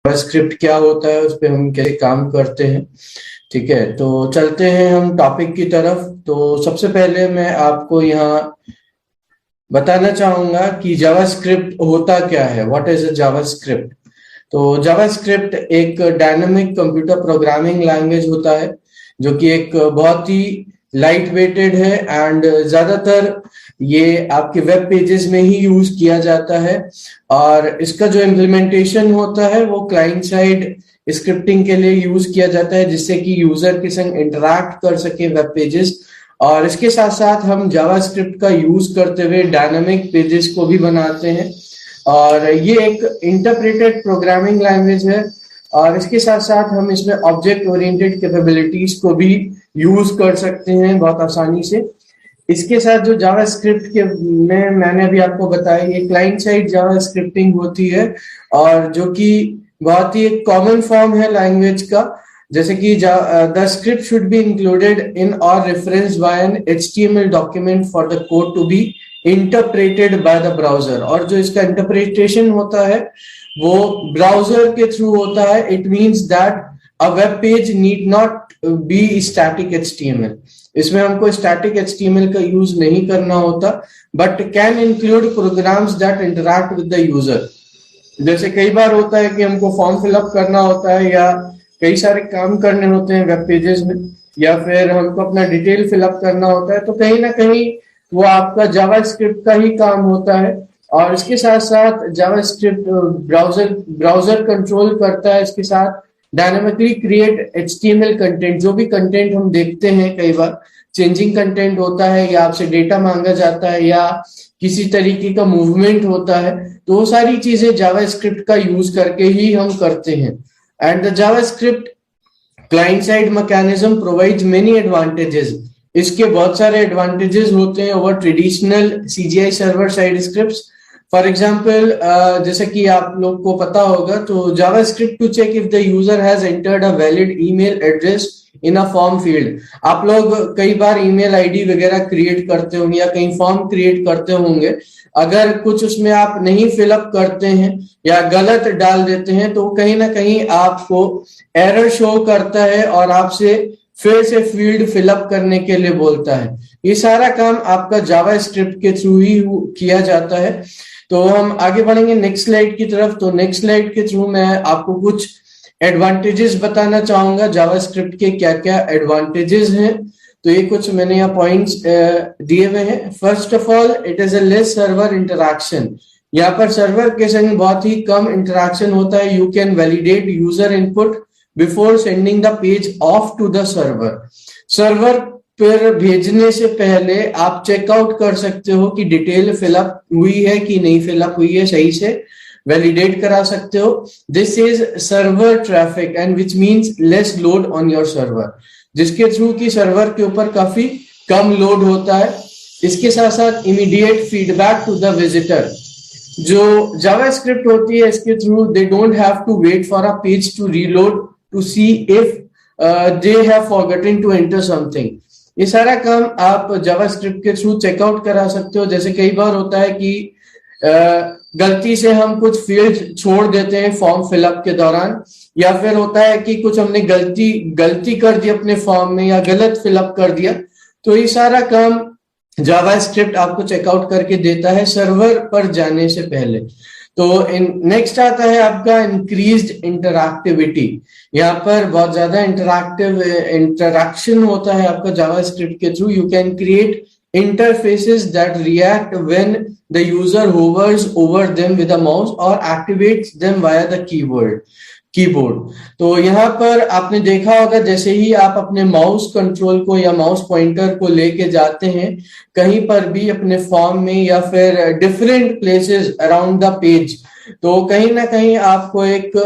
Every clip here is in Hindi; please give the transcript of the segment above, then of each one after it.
जावास्क्रिप्ट क्या होता है, उस पे हम कैसे काम करते हैं। ठीक है, तो चलते हैं हम टॉपिक की तरफ। तो सबसे पहले मैं आपको यहाँ बताना चाहूंगा कि जावास्क्रिप्ट होता क्या है। What is a JavaScript? तो जावास्क्रिप्ट एक डायनामिक कंप्यूटर प्रोग्रामिंग लैंग्वेज होता है, जो कि एक बहुत ही लाइट वेटेड है एंड ज्यादातर ये आपके वेब पेजेस में ही यूज किया जाता है। और इसका जो इम्प्लीमेंटेशन होता है वो क्लाइंट साइड स्क्रिप्टिंग के लिए यूज किया जाता है, जिससे कि यूजर के संग इंटरैक्ट कर सके वेब पेजेस। और इसके साथ साथ हम जावास्क्रिप्ट का यूज करते हुए डायनामिक पेजेस को भी बनाते हैं। और ये एक इंटरप्रेटेड प्रोग्रामिंग लैंग्वेज है, और इसके साथ साथ हम इसमें ऑब्जेक्ट ओरिएंटेड कैपेबिलिटीज को भी यूज कर सकते हैं बहुत आसानी से। इसके साथ जो जावास्क्रिप्ट के में मैंने अभी आपको बताया, ये क्लाइंट साइड जावा स्क्रिप्टिंग होती है, और जो कि बहुत ही एक कॉमन फॉर्म है लैंग्वेज का। जैसे कि the script should be included in और referenced by an HTML document for the code to be interpreted by the browser. और जो इसका इंटरप्रिटेशन होता है वो ब्राउजर के थ्रू होता है। It means that a web page need not be static HTML। इसमें हमको स्टैटिक HTML का यूज नहीं करना होता, but can include programmes that interact with the user. जैसे कई बार होता है कि हमको फॉर्म फिलअप करना होता है, या कई सारे काम करने होते हैं वेब पेजेस में, या फिर हमको अपना डिटेल फिलअप करना होता है, तो कहीं ना कहीं वो आपका जावास्क्रिप्ट का ही काम होता है। और इसके साथ साथ जावास्क्रिप्ट ब्राउजर कंट्रोल करता है। इसके साथ डायनामिकली क्रिएट HTML कंटेंट। जो भी कंटेंट हम देखते हैं, कई बार चेंजिंग कंटेंट होता है, या आपसे डेटा मांगा जाता है, या किसी तरीके का मूवमेंट होता है, तो वो सारी चीजें जावास्क्रिप्ट का यूज करके ही हम करते हैं। And the JavaScript client side mechanism provides many advantages. इसके बहुत सारे एडवांटेजेस होते हैं over traditional CGI server side scripts. For example, जैसे कि आप लोग को पता होगा, तो JavaScript to check if the user has entered a valid email address in a form field. आप लोग कई बार ईमेल आईडी वगैरह क्रिएट करते होंगे, या कहीं फॉर्म क्रिएट करते होंगे। अगर कुछ उसमें आप नहीं फिलअप करते हैं या गलत डाल देते हैं, तो कहीं ना कहीं आपको एरर शो करता है और आपसे फिर से फील्ड फिलअप करने के लिए बोलता है। ये सारा काम आपका जावास्क्रिप्ट के थ्रू ही किया जाता है। तो हम आगे बढ़ेंगे नेक्स्ट स्लाइड की तरफ। तो नेक्स्ट स्लाइड के थ्रू मैं आपको कुछ एडवांटेजेस बताना चाहूंगा। जावास्क्रिप्ट के क्या क्या एडवांटेजेस हैं, तो ये कुछ मैंने यहाँ पॉइंट्स दिए हुए हैं। First of all, it is a less server interaction. यहाँ पर सर्वर के संग बहुत ही कम इंटरैक्शन होता है। You can validate user input before sending the page off to the server. Server पर भेजने से पहले आप चेकआउट कर सकते हो कि डिटेल फिलअप हुई है कि नहीं फिलअप हुई है, सही से वैलिडेट करा सकते हो। This is server traffic and which means less load on your server, जिसके थ्रू की सर्वर के ऊपर काफी कम लोड होता है। इसके साथ साथ immediate feedback to the visitor. जो जावास्क्रिप्ट होती है, इसके through they don't have to wait for a page to reload to see if they have forgotten to enter something. ये सारा काम आप जावास्क्रिप्ट के थ्रू चेकआउट करा सकते हो। जैसे कई बार होता है कि गलती से हम कुछ फील्ड छोड़ देते हैं फॉर्म फिलअप के दौरान, या फिर होता है कि कुछ हमने गलती कर दी अपने फॉर्म में, या गलत फिलअप कर दिया। तो ये सारा काम जावास्क्रिप्ट आपको चेकआउट करके देता है सर्वर पर जाने से पहले। तो नेक्स्ट आता है आपका इंक्रीज्ड इंटरैक्टिविटी। यहाँ पर बहुत ज्यादा इंटरैक्शन होता है आपका जावास्क्रिप्ट के through. You can create interfaces that react when the user hovers over them with a mouse or activates them via the keyboard. तो यहाँ पर आपने देखा होगा, जैसे ही आप अपने माउस कंट्रोल को या माउस पॉइंटर को लेके जाते हैं कहीं पर भी अपने फॉर्म में, या फिर different places around the page, तो कहीं ना कहीं आपको एक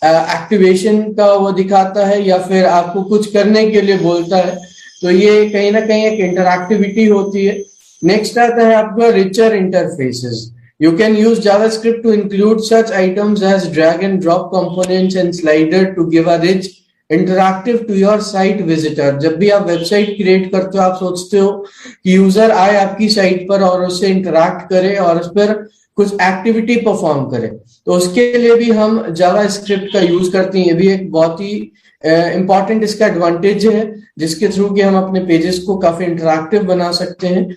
एक्टिवेशन का वो दिखाता है, या फिर आपको कुछ करने के लिए बोलता है। तो ये कहीं ना कहीं एक इंटरैक्टिविटी होती है। नेक्स्ट आता है आपका richer interfaces. You can use JavaScript to include such items as drag and drop components and slider to give a rich interactive to your site visitor. जब भी आप वेबसाइट क्रिएट करते हो, आप सोचते हो कि यूजर आए आपकी साइट पर और उससे इंटरैक्ट करे और उस पर कुछ एक्टिविटी परफॉर्म करें, तो उसके लिए भी हम जावास्क्रिप्ट का यूज करते हैं। ये भी एक बहुत ही इंपॉर्टेंट इसका एडवांटेज है, जिसके थ्रू कि हम अपने पेजेस को काफी इंटरैक्टिव बना सकते हैं।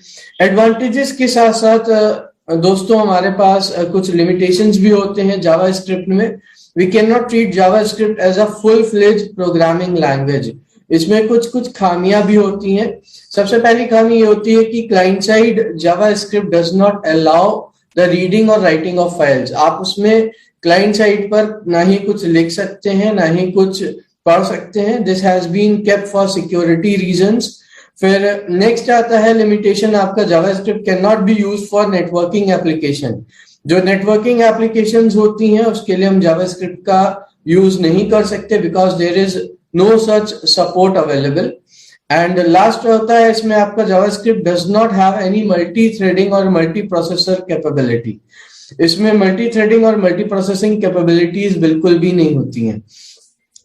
एडवांटेजेस के साथ साथ दोस्तों हमारे पास कुछ लिमिटेशंस भी होते हैं जावास्क्रिप्ट में। We can not treat JavaScript as a full fledged programming language. इसमें कुछ कुछ खामियां भी होती हैं। सबसे पहली खामी ये होती है कि client side JavaScript does not allow the reading और राइटिंग ऑफ फाइल्स। आप उसमें क्लाइंट साइड पर ना ही कुछ लिख सकते हैं ना ही कुछ पढ़ सकते हैं। This has been kept for security reasons. फिर नेक्स्ट आता है लिमिटेशन आपका, JavaScript can not be use for networking application. जो नेटवर्किंग एप्लीकेशंस होती हैं उसके लिए हम जावास्क्रिप्ट का यूज नहीं कर सकते, because there is no such support available. And last होता है इसमें आपका, JavaScript does not have any multi threading और मल्टी प्रोसेसर कैपेबिलिटी। इसमें मल्टी थ्रेडिंग और मल्टी प्रोसेसिंग कैपेबिलिटीज बिल्कुल भी नहीं होती हैं।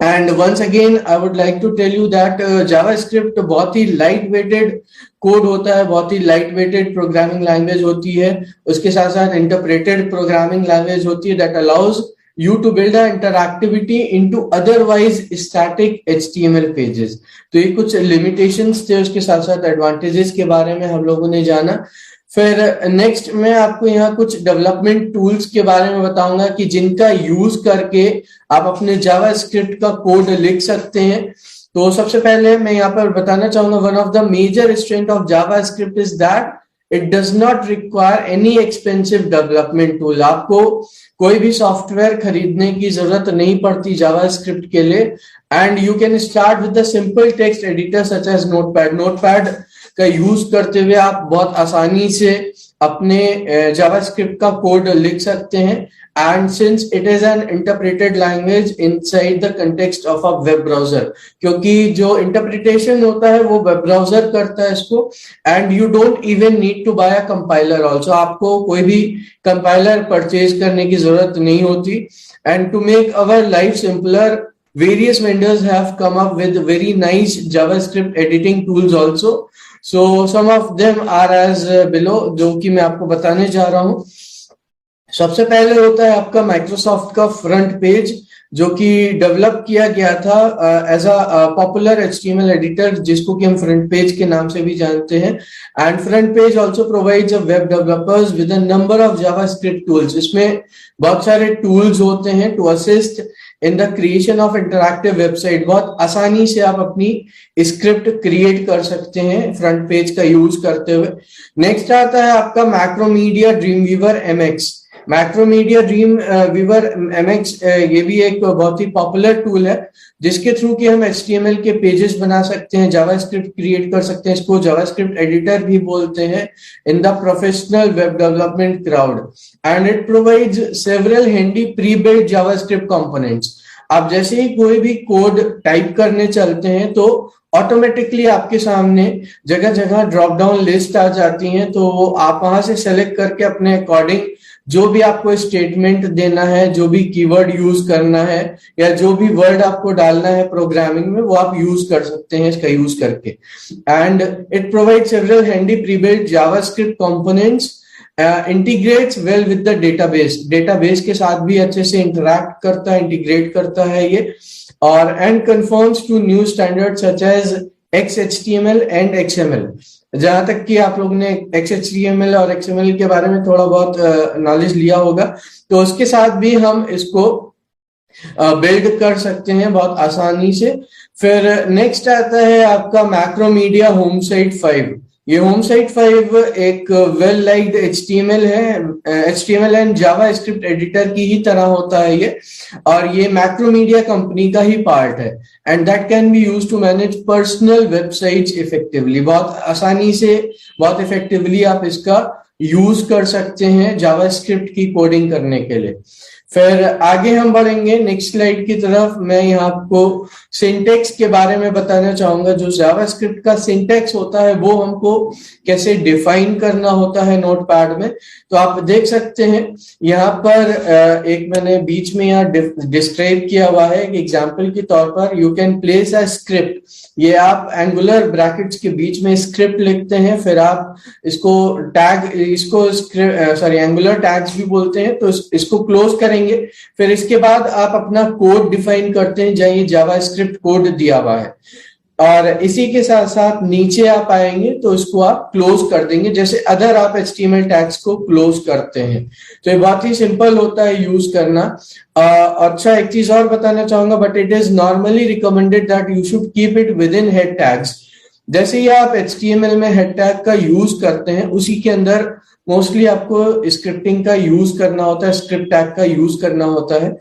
And once again I would like to tell you that JavaScript बहुत ही लाइट वेटेड कोड होता है, बहुत ही लाइट वेटेड प्रोग्रामिंग लैंग्वेज होती है। उसके साथ साथ इंटरप्रेटेड प्रोग्रामिंग लैंग्वेज होती है that allows you to build a interactivity into otherwise static HTML pages। तो ये कुछ limitations थे, उसके साथ साथ advantages के बारे में हम लोगों ने जाना। फिर नेक्स्ट मैं आपको यहाँ कुछ डेवलपमेंट टूल्स के बारे में बताऊंगा कि जिनका यूज करके आप अपने जावास्क्रिप्ट का कोड लिख सकते हैं। तो सबसे पहले मैं यहाँ पर बताना चाहूंगा, one of the major strength of JavaScript is that it does not require any expensive development tool. आपको कोई भी सॉफ्टवेयर खरीदने की जरूरत नहीं पड़ती जावास्क्रिप्ट के लिए। And you can start with the simple text editor such as Notepad. Notepad का यूज करते हुए आप बहुत आसानी से अपने जावास्क्रिप्ट का कोड लिख सकते हैं। And since it is an interpreted language inside the context of a web browser, क्योंकि जो इंटरप्रिटेशन होता है वो वेब ब्राउजर करता है इसको। And you don't even need to buy a compiler also. आपको कोई भी कंपाइलर परचेज करने की जरूरत नहीं होती। And to make our life simpler, various vendors have come up with very nice JavaScript editing tools also. So some of them are as below, जो कि मैं आपको बताने जा रहा हूं। सबसे पहले होता है आपका माइक्रोसॉफ्ट का फ्रंट पेज, जो कि डेवलप किया गया था as a popular HTML editor, जिसको कि हम फ्रंट पेज के नाम से भी जानते हैं। And FrontPage also provides a web developers with a number of JavaScript tools. इसमें बहुत सारे टूल्स होते हैं to assist in the creation of interactive website. बहुत आसानी से आप अपनी स्क्रिप्ट क्रिएट कर सकते हैं फ्रंट पेज का यूज करते हुए। नेक्स्ट आता है आपका Macromedia dream weaver MX। Macromedia dream weaver MX ये भी एक बहुत ही पॉपुलर टूल है, जिसके थ्रू कि हम HTML के पेजेस बना सकते हैं, जावास्क्रिप्ट क्रिएट कर सकते हैं। इसको जावास्क्रिप्ट एडिटर भी बोलते हैं in the professional web development crowd. And it provides several handy pre built JavaScript components. आप जैसे ही कोई भी कोड टाइप करने चलते हैं तो ऑटोमेटिकली आपके सामने जगह जगह ड्रॉप डाउन लिस्ट आ जाती हैं, तो आप वहां से सेलेक्ट करके अपने अकॉर्डिंग जो भी आपको स्टेटमेंट देना है, जो भी कीवर्ड यूज करना है, या जो भी वर्ड आपको डालना है प्रोग्रामिंग में, वो आप यूज कर सकते हैं इसका यूज करके। And it provide several handy prebuilt JavaScript components, integrates well with the database. Database के साथ भी अच्छे से इंटरैक्ट करता है, इंटीग्रेट करता है ये। और and conforms to new standard such as XHTML and XML। जहां तक कि आप लोग ने XHTML और XML के बारे में थोड़ा बहुत नॉलेज लिया होगा, तो उसके साथ भी हम इसको बिल्ड कर सकते हैं बहुत आसानी से। फिर नेक्स्ट आता है आपका मैक्रोमीडिया होम साइट 5। ये होम साइट 5 एक वेल लाइक्ड HTML है, HTML एंड जावास्क्रिप्ट एडिटर की ही तरह होता है ये, और ये मैक्रोमीडिया कंपनी का ही पार्ट है। And that can be used to manage personal websites effectively. बहुत आसानी से, बहुत इफेक्टिवली आप इसका यूज कर सकते हैं जावास्क्रिप्ट की कोडिंग करने के लिए। फिर आगे हम बढ़ेंगे नेक्स्ट स्लाइड की तरफ। मैं यहाँ आपको सिंटेक्स के बारे में बताना चाहूंगा। जो जावास्क्रिप्ट का सिंटेक्स होता है वो हमको कैसे डिफाइन करना होता है नोटपैड में। तो आप देख सकते हैं यहाँ पर एक मैंने बीच में यहाँ डिस्क्राइब किया हुआ है एक एग्जाम्पल के तौर पर, you can place a script. ये आप एंगुलर ब्रैकेट्स के बीच में स्क्रिप्ट लिखते हैं, फिर आप इसको टैग, इसको सॉरी एंगुलर टैग्स भी बोलते हैं, तो इसको क्लोज करेंगे। फिर इसके बाद आप अपना कोड डिफाइन करते हैं जहाँ ये जावास्क्रिप्ट कोड दिया हुआ है, और इसी के साथ साथ नीचे आप आएंगे तो इसको आप क्लोज कर देंगे, जैसे अदर आप HTML टैग्स को क्लोज करते हैं। तो ये बहुत ही सिंपल होता है यूज करना। अच्छा, एक चीज और बताना चाहूंगा, but it is normally recommended that you should keep it with in head tags. जैसे ही आप HTML में हेड टैग का यूज करते हैं, उसी के अंदर मोस्टली आपको स्क्रिप्टिंग का यूज करना होता है, स्क्रिप्ट टैग का यूज करना होता है।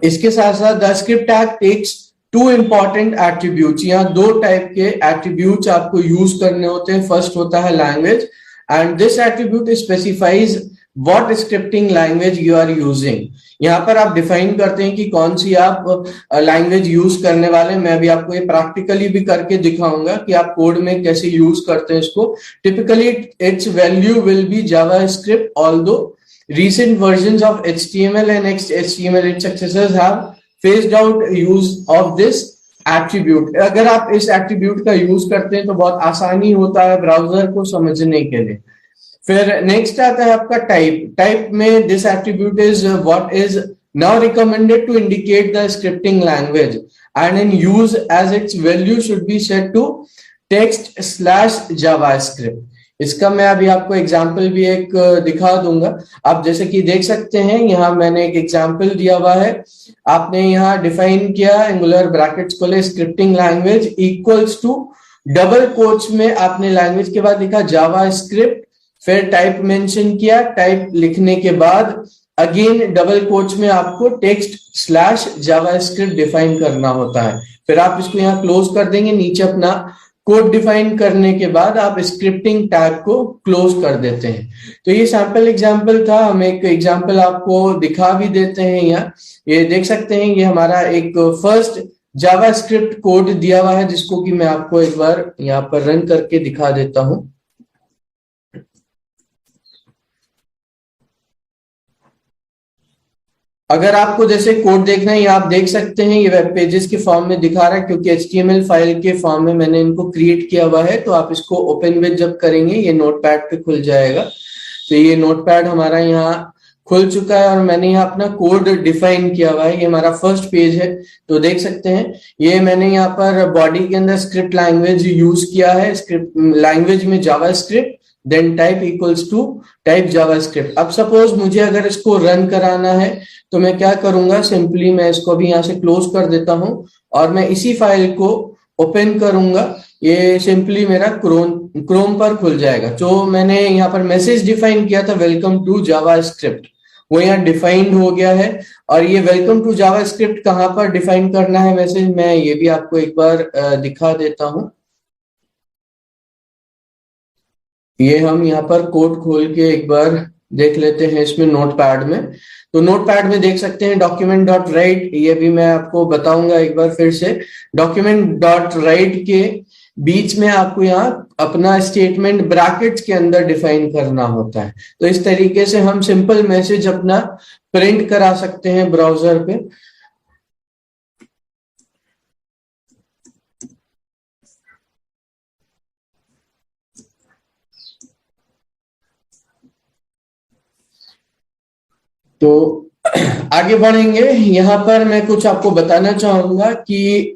इसके साथ साथ the script tag takes two important attributes. यहाँ दो टाइप के एट्रीब्यूट्स आपको यूज करने होते हैं। फर्स्ट होता है language, and this attribute specifies what scripting language you are using. यहाँ पर आप डिफाइन करते हैं कि कौन सी आप लैंग्वेज यूज करने वाले हैं। मैं अभी आपको ये प्रैक्टिकली भी करके दिखाऊंगा कि आप कोड में कैसे यूज करते हैं इसको। Typically it's value will be JavaScript, although recent versions of HTML and HTML its successors have phased out use of this attribute। अगर आप इस एट्रीब्यूट का यूज करते हैं तो बहुत आसानी होता है ब्राउजर को समझने के लिए। फिर नेक्स्ट आता है आपका टाइप। टाइप में this attribute is what is now recommended to indicate the scripting language, and in use as its value should be set to text/javascript। इसका मैं अभी आपको एग्जाम्पल भी एक दिखा दूंगा। आप जैसे कि देख सकते हैं यहाँ मैंने एक एग्जाम्पल दिया हुआ है। आपने यहाँ डिफाइन किया एंगुलर ब्रैकेट्स खोले scripting language equals to double quotes में आपने लैंग्वेज के बाद लिखा जावास्क्रिप्ट, फिर टाइप मेंशन किया। टाइप लिखने के बाद अगेन डबल कोट्स में आपको text/javascript डिफाइन करना होता है। फिर आप इसको यहाँ क्लोज कर देंगे। नीचे अपना कोड डिफाइन करने के बाद आप स्क्रिप्टिंग टैग को क्लोज कर देते हैं। तो ये सैंपल एग्जांपल था। हम एक एग्जांपल आपको दिखा भी देते हैं यहाँ। ये देख सकते हैं, ये हमारा एक फर्स्ट जावास्क्रिप्ट कोड दिया हुआ है, जिसको कि मैं आपको एक बार यहाँ पर रन करके दिखा देता हूं। अगर आपको जैसे कोड देखना है, आप देख सकते हैं ये वेब पेजेस के फॉर्म में दिखा रहा है, क्योंकि HTML फाइल के फॉर्म में मैंने इनको क्रिएट किया हुआ है। तो आप इसको ओपन विद जब करेंगे ये नोटपैड पे खुल जाएगा। तो ये नोटपैड हमारा यहाँ खुल चुका है और मैंने यहाँ अपना कोड डिफाइन किया हुआ है। ये हमारा फर्स्ट पेज है। तो देख सकते हैं ये मैंने यहाँ पर बॉडी के अंदर स्क्रिप्ट लैंग्वेज यूज किया है। स्क्रिप्ट लैंग्वेज में JavaScript, then type equals to type JavaScript. अब सपोज मुझे अगर इसको रन कराना है तो मैं क्या करूंगा, सिंपली मैं इसको भी यहाँ से क्लोज कर देता हूं और मैं इसी फाइल को ओपन करूंगा। ये सिंपली मेरा क्रोम पर खुल जाएगा। जो मैंने यहाँ पर मैसेज डिफाइन किया था वेलकम टू जावास्क्रिप्ट, वो यहाँ डिफाइंड हो गया है। और ये वेलकम टू जावास्क्रिप्ट कहाँ पर डिफाइन करना है मैसेज, मैं ये भी आपको एक बार दिखा देता हूं। ये हम यहाँ पर कोड खोल के एक बार देख लेते हैं इसमें नोटपैड में। तो नोटपैड में देख सकते हैं डॉक्यूमेंट डॉट राइट, ये भी मैं आपको बताऊंगा एक बार फिर से। डॉक्यूमेंट डॉट राइट के बीच में आपको यहाँ अपना स्टेटमेंट ब्रैकेट्स के अंदर डिफाइन करना होता है। तो इस तरीके से हम सिंपल मैसेज अपना प्रिंट करा सकते हैं ब्राउजर पे। तो आगे बढ़ेंगे। यहाँ पर मैं कुछ आपको बताना चाहूंगा कि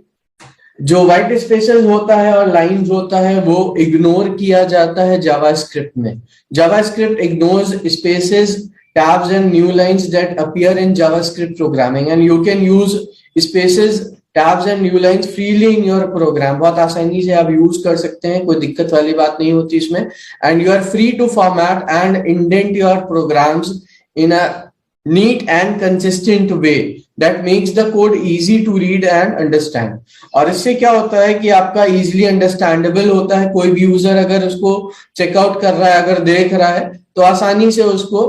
जो व्हाइट स्पेसेस होता है और लाइंस होता है वो इग्नोर किया जाता है जावास्क्रिप्ट में। JavaScript ignores spaces, tabs and new lines that appear in JavaScript programming, and you can use spaces, tabs and new lines freely in your program। बहुत आसानी से आप यूज कर सकते हैं, कोई दिक्कत वाली बात नहीं होती इसमें। and you are free to format and indent your programs in a neat and consistent way। that makes the code easy to read and understand। और इससे क्या होता है कि आपका easily understandable होता है, कोई भी यूजर अगर उसको चेकआउट कर रहा है, अगर देख रहा है तो आसानी से उसको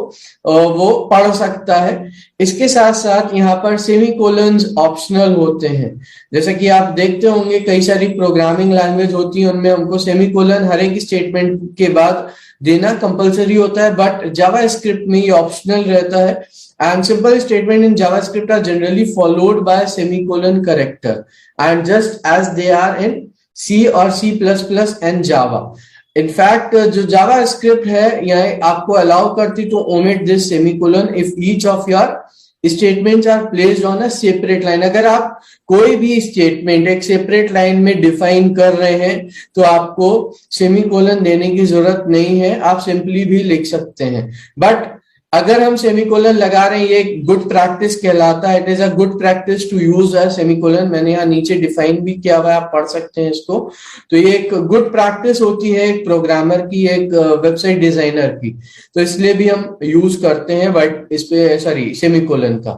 वो पढ़ सकता है। इसके साथ साथ यहाँ पर सेमीकोलन्स ऑप्शनल होते हैं। जैसे कि आप देखते होंगे कई सारी प्रोग्रामिंग लैंग्वेज होती है, उनमें हमको सेमीकोलन हर एक स्टेटमेंट के बाद देना कंपलसरी होता है, बट जावास्क्रिप्ट में ये ऑप्शनल रहता है। And simple statement in JavaScript are generally followed by a semicolon character, and just as they are in C or C++ and Java. In fact, जो JavaScript है यह आपको allow करती तो omit this semicolon if each of your statements are placed on a separate line। अगर आप कोई भी स्टेटमेंट एक सेपरेट लाइन में डिफाइन कर रहे हैं तो आपको सेमीकोलन देने की जरूरत नहीं है, आप सिंपली भी लिख सकते हैं। बट अगर हम सेमीकोलन लगा रहे हैं, ये एक गुड प्रैक्टिस कहलाता है। It is a good practice to use a semicolon. मैंने यहाँ नीचे डिफाइन भी किया हुआ है, आप पढ़ सकते हैं इसको। तो ये एक गुड प्रैक्टिस होती है एक प्रोग्रामर की, एक वेबसाइट डिजाइनर की, तो इसलिए भी हम यूज करते हैं बट इस पे सॉरी सेमीकोलन का।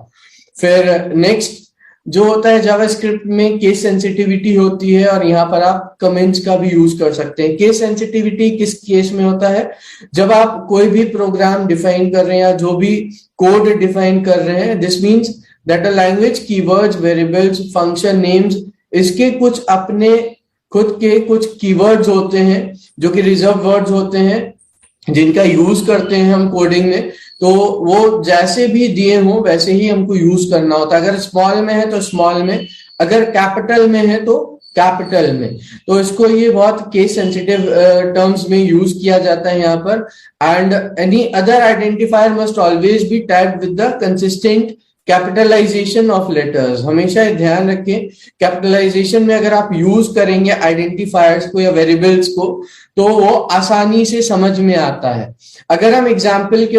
फिर नेक्स्ट जो होता है जावास्क्रिप्ट में केस सेंसिटिविटी होती है, और यहाँ पर आप कमेंट्स का भी यूज कर सकते हैं। केस सेंसिटिविटी किस केस में होता है? जब आप कोई भी प्रोग्राम डिफाइन कर रहे हैं या जो भी कोड डिफाइन कर रहे हैं, this means that a language keywords, variables, function names, इसके कुछ अपने खुद के कुछ कीवर्ड्स होते हैं जो कि रिजर्व वर्ड्स होते हैं, जिनका यूज करते हैं हम कोडिंग में। तो वो जैसे भी दिए हों वैसे ही हमको यूज करना होता है। अगर स्मॉल में है तो स्मॉल में, अगर कैपिटल में है तो कैपिटल में। तो इसको ये बहुत केस सेंसिटिव टर्म्स में यूज किया जाता है यहाँ पर। And any other identifier must always be typed with the consistent capitalization of letters. हमेशा ध्यान रखें, कैपिटलाइजेशन में अगर आप यूज करेंगे आइडेंटिफायर्स को या वेरिएबल्स को तो वो आसानी से समझ में आता है। अगर हम एग्जाम्पल के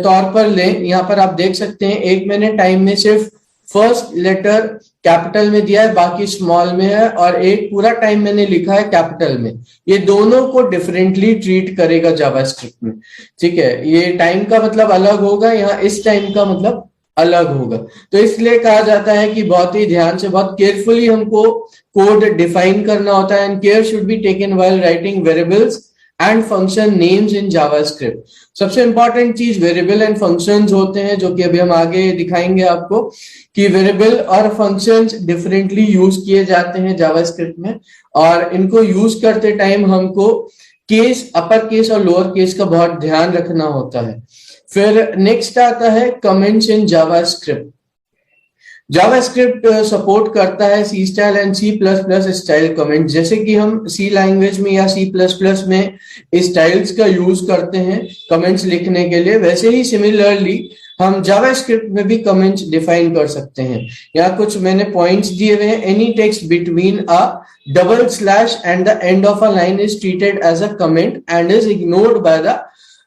तौर पर लें, यहाँ पर आप देख सकते हैं एक मैंने टाइम में सिर्फ फर्स्ट लेटर कैपिटल में दिया है, बाकी स्मॉल में है, और एक पूरा टाइम मैंने लिखा है कैपिटल में। ये दोनों को डिफरेंटली ट्रीट करेगा जावास्क्रिप्ट में, ठीक है। ये टाइम का मतलब अलग होगा, यहाँ इस टाइम का मतलब अलग होगा। तो इसलिए कहा जाता है कि बहुत ही ध्यान से, बहुत केयरफुली हमको कोड डिफाइन करना होता है। And care should be taken while writing variables and function names in JavaScript. सबसे इंपॉर्टेंट चीज वेरिएबल एंड फंक्शंस होते हैं, जो कि अभी हम आगे दिखाएंगे आपको कि वेरिएबल और फंक्शंस डिफरेंटली यूज किए जाते हैं जावास्क्रिप्ट में, और इनको यूज करते टाइम हमको केस, अपर केस और लोअर केस का बहुत ध्यान रखना होता है। फिर नेक्स्ट आता है comments in JavaScript. JavaScript support करता है C style and C plus plus style comment. जैसे कि हम सी लैंग्वेज में या सी प्लस प्लस में स्टाइल्स का यूज करते हैं कमेंट्स लिखने के लिए, वैसे ही सिमिलरली हम जावास्क्रिप्ट में भी कमेंट्स डिफाइन कर सकते हैं। यहाँ कुछ मैंने पॉइंट्स दिए हुए हैं। Any text between a double slash and the end of a line is treated as a comment and is ignored by the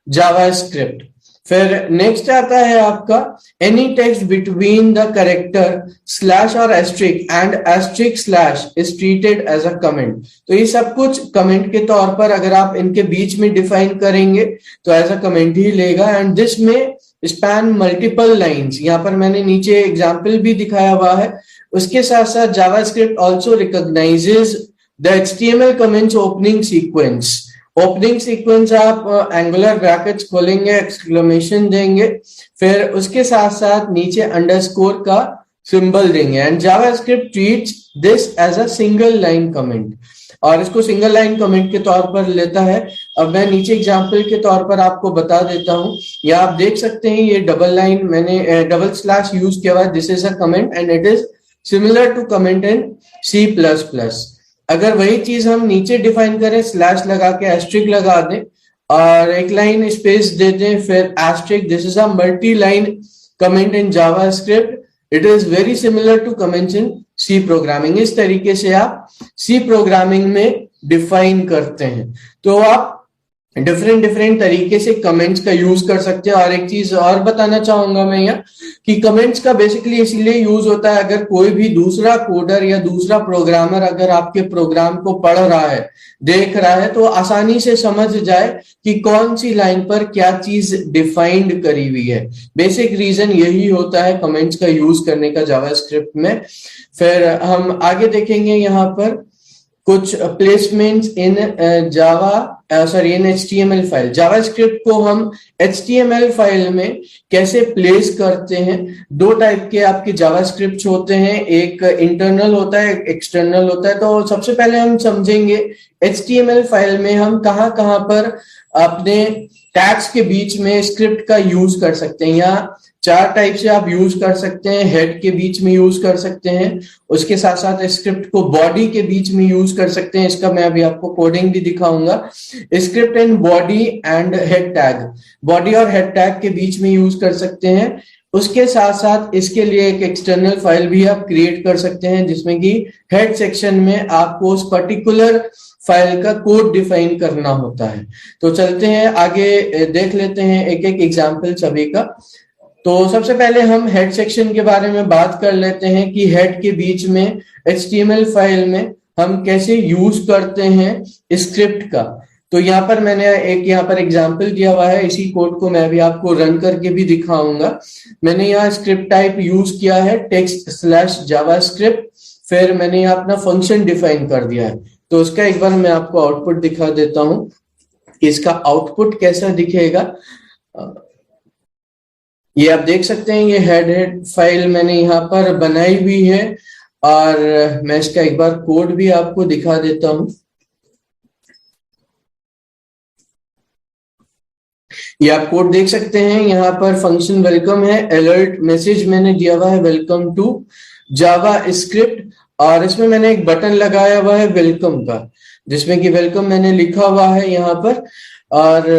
JavaScript. फिर नेक्स्ट आता है आपका any text between the character slash और asterisk and asterisk slash is treated as a comment. तो ये सब कुछ कमेंट के तौर पर अगर आप इनके बीच में डिफाइन करेंगे तो एज अ कमेंट ही लेगा। एंड दिस में स्पैन मल्टीपल लाइंस, यहाँ पर मैंने नीचे एग्जाम्पल भी दिखाया हुआ है। उसके साथ साथ JavaScript also recognises the HTML comments opening sequence. Opening sequence आप एंगुलर ब्रैकेट्स खोलेंगे, एक्सक्लेमेशन देंगे, फिर उसके साथ साथ नीचे अंडरस्कोर का सिंबल देंगे। And JavaScript treats this as a single line comment, और इसको सिंगल लाइन कमेंट के तौर पर लेता है। अब मैं नीचे एग्जांपल के तौर पर आपको बता देता हूं। या आप देख सकते हैं ये डबल लाइन मैंने डबल स्लैश यूज किया हुआ है। This is a comment and it is similar to comment in C plus plus. अगर वही चीज हम नीचे डिफाइन करें, स्लैश लगा के एस्ट्रिक लगा दें और एक लाइन स्पेस दे दें फिर asterisk, this is a multi line comment in JavaScript. It is very similar to comments in C programming. इस तरीके से आप सी प्रोग्रामिंग में डिफाइन करते हैं। तो आप डिफरेंट डिफरेंट तरीके से कमेंट्स का यूज कर सकते हैं। और एक चीज और बताना चाहूंगा मैं यहाँ कि कमेंट्स का बेसिकली इसलिए यूज होता है, अगर कोई भी दूसरा कोडर या दूसरा प्रोग्रामर अगर आपके प्रोग्राम को पढ़ रहा है, देख रहा है, तो आसानी से समझ जाए कि कौन सी लाइन पर क्या चीज डिफाइंड करी हुई है। बेसिक रीजन यही होता है कमेंट्स का यूज करने का जावास्क्रिप्ट में। फिर हम आगे देखेंगे यहाँ पर कुछ प्लेसमेंट्स इन इन HTML फाइल। जावास्क्रिप्ट को हम HTML फाइल में कैसे प्लेस करते हैं। दो टाइप के आपके जावास्क्रिप्ट होते हैं, एक इंटरनल होता है, एक एक्सटर्नल होता है। तो सबसे पहले हम समझेंगे HTML फाइल में हम कहाँ कहाँ पर अपने टैग्स के बीच में स्क्रिप्ट का यूज कर सकते हैं। यहाँ चार टाइप से आप यूज कर सकते हैं। हेड के बीच में यूज कर सकते हैं, उसके साथ साथ स्क्रिप्ट को बॉडी के बीच में यूज कर सकते हैं। इसका मैं अभी आपको कोडिंग भी दिखाऊंगा। Script and body and head tag, body और हेड टैग के बीच में यूज कर सकते हैं। उसके साथ साथ इसके लिए एक एक्सटर्नल फाइल भी आप क्रिएट कर सकते हैं, जिसमें कि हेड सेक्शन में आपको उस पर्टिकुलर फाइल का कोड डिफाइन करना होता है। तो चलते हैं आगे, देख लेते हैं एक एक एग्जाम्पल सभी का। तो सबसे पहले हम हेड सेक्शन के बारे में बात कर लेते हैं कि हेड के बीच में HTML फाइल में हम कैसे यूज करते हैं स्क्रिप्ट का। तो यहाँ पर मैंने एक यहाँ पर एग्जांपल दिया हुआ है, इसी कोड को मैं भी आपको रन करके भी दिखाऊंगा। मैंने यहाँ स्क्रिप्ट टाइप यूज किया है text/javascript, फिर मैंने यहाँ अपना फंक्शन डिफाइन कर दिया है। तो उसका एक बार मैं आपको आउटपुट दिखा देता हूँ कि इसका आउटपुट कैसा दिखेगा। ये आप देख सकते हैं, ये हेड फाइल मैंने यहाँ पर बनाई हुई है। और मैं इसका एक बार कोड भी आपको दिखा देता हूं। ये आप कोड देख सकते हैं, यहाँ पर फंक्शन वेलकम है, अलर्ट मैसेज मैंने दिया हुआ है वेलकम टू जावा स्क्रिप्ट, और इसमें मैंने एक बटन लगाया हुआ है वेलकम का, जिसमें कि वेलकम मैंने लिखा हुआ है यहाँ पर। और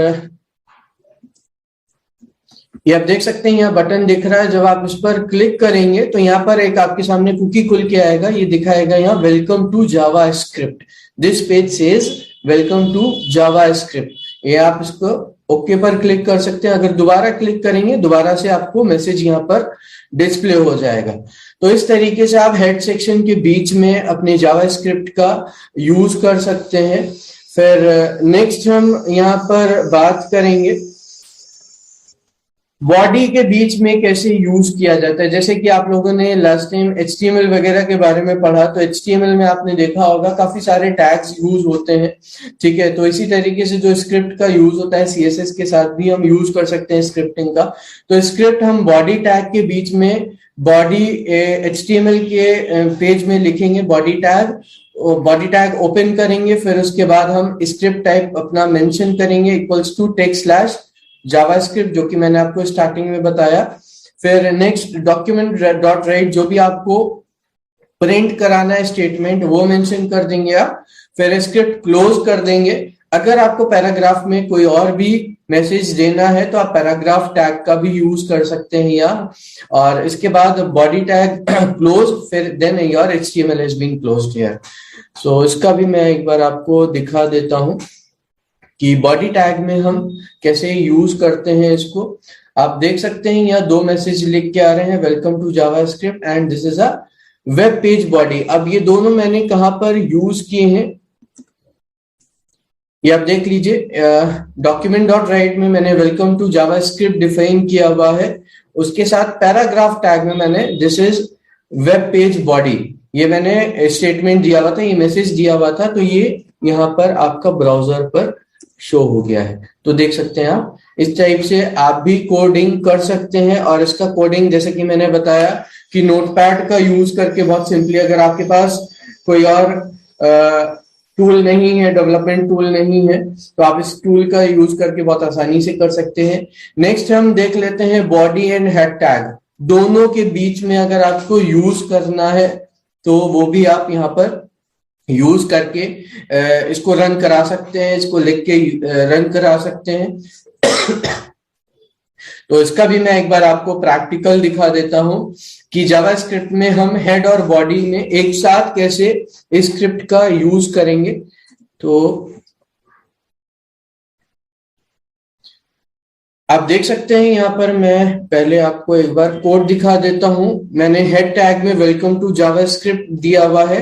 ये आप देख सकते हैं, यहाँ बटन दिख रहा है। जब आप इस पर क्लिक करेंगे तो यहाँ पर एक आपके सामने कुकी खुल के आएगा, ये दिखाएगा यहाँ welcome to JavaScript, this page says welcome to JavaScript. ये आप इसको ओके पर क्लिक कर सकते हैं। अगर दोबारा क्लिक करेंगे, दोबारा से आपको मैसेज यहाँ पर डिस्प्ले हो जाएगा। तो इस तरीके से आप हेड सेक्शन के बीच में अपने जावा स्क्रिप्ट का यूज कर सकते हैं। फिर नेक्स्ट हम यहाँ पर बात करेंगे बॉडी के बीच में कैसे यूज किया जाता है। जैसे कि आप लोगों ने लास्ट टाइम HTML वगैरह के बारे में पढ़ा, तो HTML में आपने देखा होगा काफी सारे टैग्स यूज होते हैं, ठीक है। तो इसी तरीके से जो स्क्रिप्ट का यूज होता है CSS के साथ भी हम यूज कर सकते हैं स्क्रिप्टिंग का। तो स्क्रिप्ट हम बॉडी टैग के बीच में, बॉडी HTML के पेज में लिखेंगे बॉडी टैग ओपन करेंगे, फिर उसके बाद हम स्क्रिप्ट टाइप अपना मेंशन करेंगे इक्वल्स टू text/javascript, जो कि मैंने आपको स्टार्टिंग में बताया। फिर नेक्स्ट document.write, जो भी आपको प्रिंट कराना है स्टेटमेंट, वो मेंशन कर देंगे आप। फिर स्क्रिप्ट क्लोज कर देंगे। अगर आपको पैराग्राफ में कोई और भी मैसेज देना है तो आप पैराग्राफ टैग का भी यूज कर सकते हैं यहाँ। और इसके बाद बॉडी टैग क्लोज, फिर then your HTML has been closed here। So इसका भी मैं एक बार आपको दिखा देता हूँ कि बॉडी टैग में हम कैसे यूज करते हैं इसको। आप देख सकते हैं यहाँ दो मैसेज लिख के आ रहे हैं, welcome to JavaScript and this is a web page body. अब ये दोनों मैंने कहां पर यूज किए हैं, ये आप देख लीजिए। document.write में मैंने वेलकम टू जावास्क्रिप्ट डिफाइन किया हुआ है, उसके साथ पैराग्राफ टैग में मैंने this is web page body, ये मैंने स्टेटमेंट दिया हुआ था, ये मैसेज दिया हुआ था। तो ये यहाँ पर आपका ब्राउजर पर शो हो गया है। तो देख सकते हैं आप, इस टाइप से आप भी कोडिंग कर सकते हैं। और इसका कोडिंग जैसे कि मैंने बताया कि नोटपैड का यूज करके बहुत सिंपली, अगर आपके पास कोई और टूल नहीं है, डेवलपमेंट टूल नहीं है, तो आप इस टूल का यूज करके बहुत आसानी से कर सकते हैं। नेक्स्ट हम देख लेते हैं बॉडी एंड हेड टैग, दोनों के बीच में अगर आपको यूज करना है तो वो भी आप यहाँ पर यूज करके इसको रन करा सकते हैं, इसको लिख के रन करा सकते हैं। तो इसका भी मैं एक बार आपको प्रैक्टिकल दिखा देता हूं कि जावास्क्रिप्ट में हम हेड और बॉडी में एक साथ कैसे स्क्रिप्ट का यूज करेंगे। तो आप देख सकते हैं यहाँ पर मैं पहले आपको एक बार कोड दिखा देता हूं। मैंने हेड टैग में वेलकम टू जावास्क्रिप्ट दिया हुआ है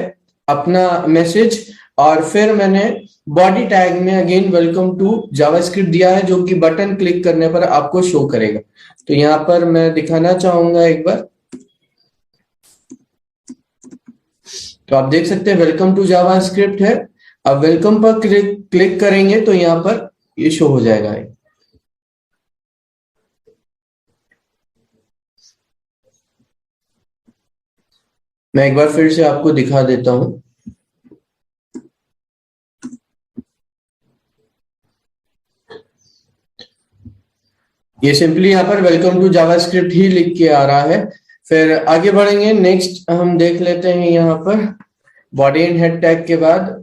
अपना मैसेज, और फिर मैंने बॉडी टैग में अगेन वेलकम टू जावास्क्रिप्ट दिया है, जो कि बटन क्लिक करने पर आपको शो करेगा। तो यहाँ पर मैं दिखाना चाहूंगा एक बार। तो आप देख सकते हैं वेलकम टू जावास्क्रिप्ट है। अब वेलकम पर क्लिक करेंगे तो यहाँ पर ये शो हो जाएगा। मैं एक बार फिर से आपको दिखा देता हूं। ये सिंपली यहाँ पर वेलकम टू जावास्क्रिप्ट ही लिख के आ रहा है। फिर आगे बढ़ेंगे, नेक्स्ट हम देख लेते हैं यहाँ पर बॉडी एंड हेड टैग के बाद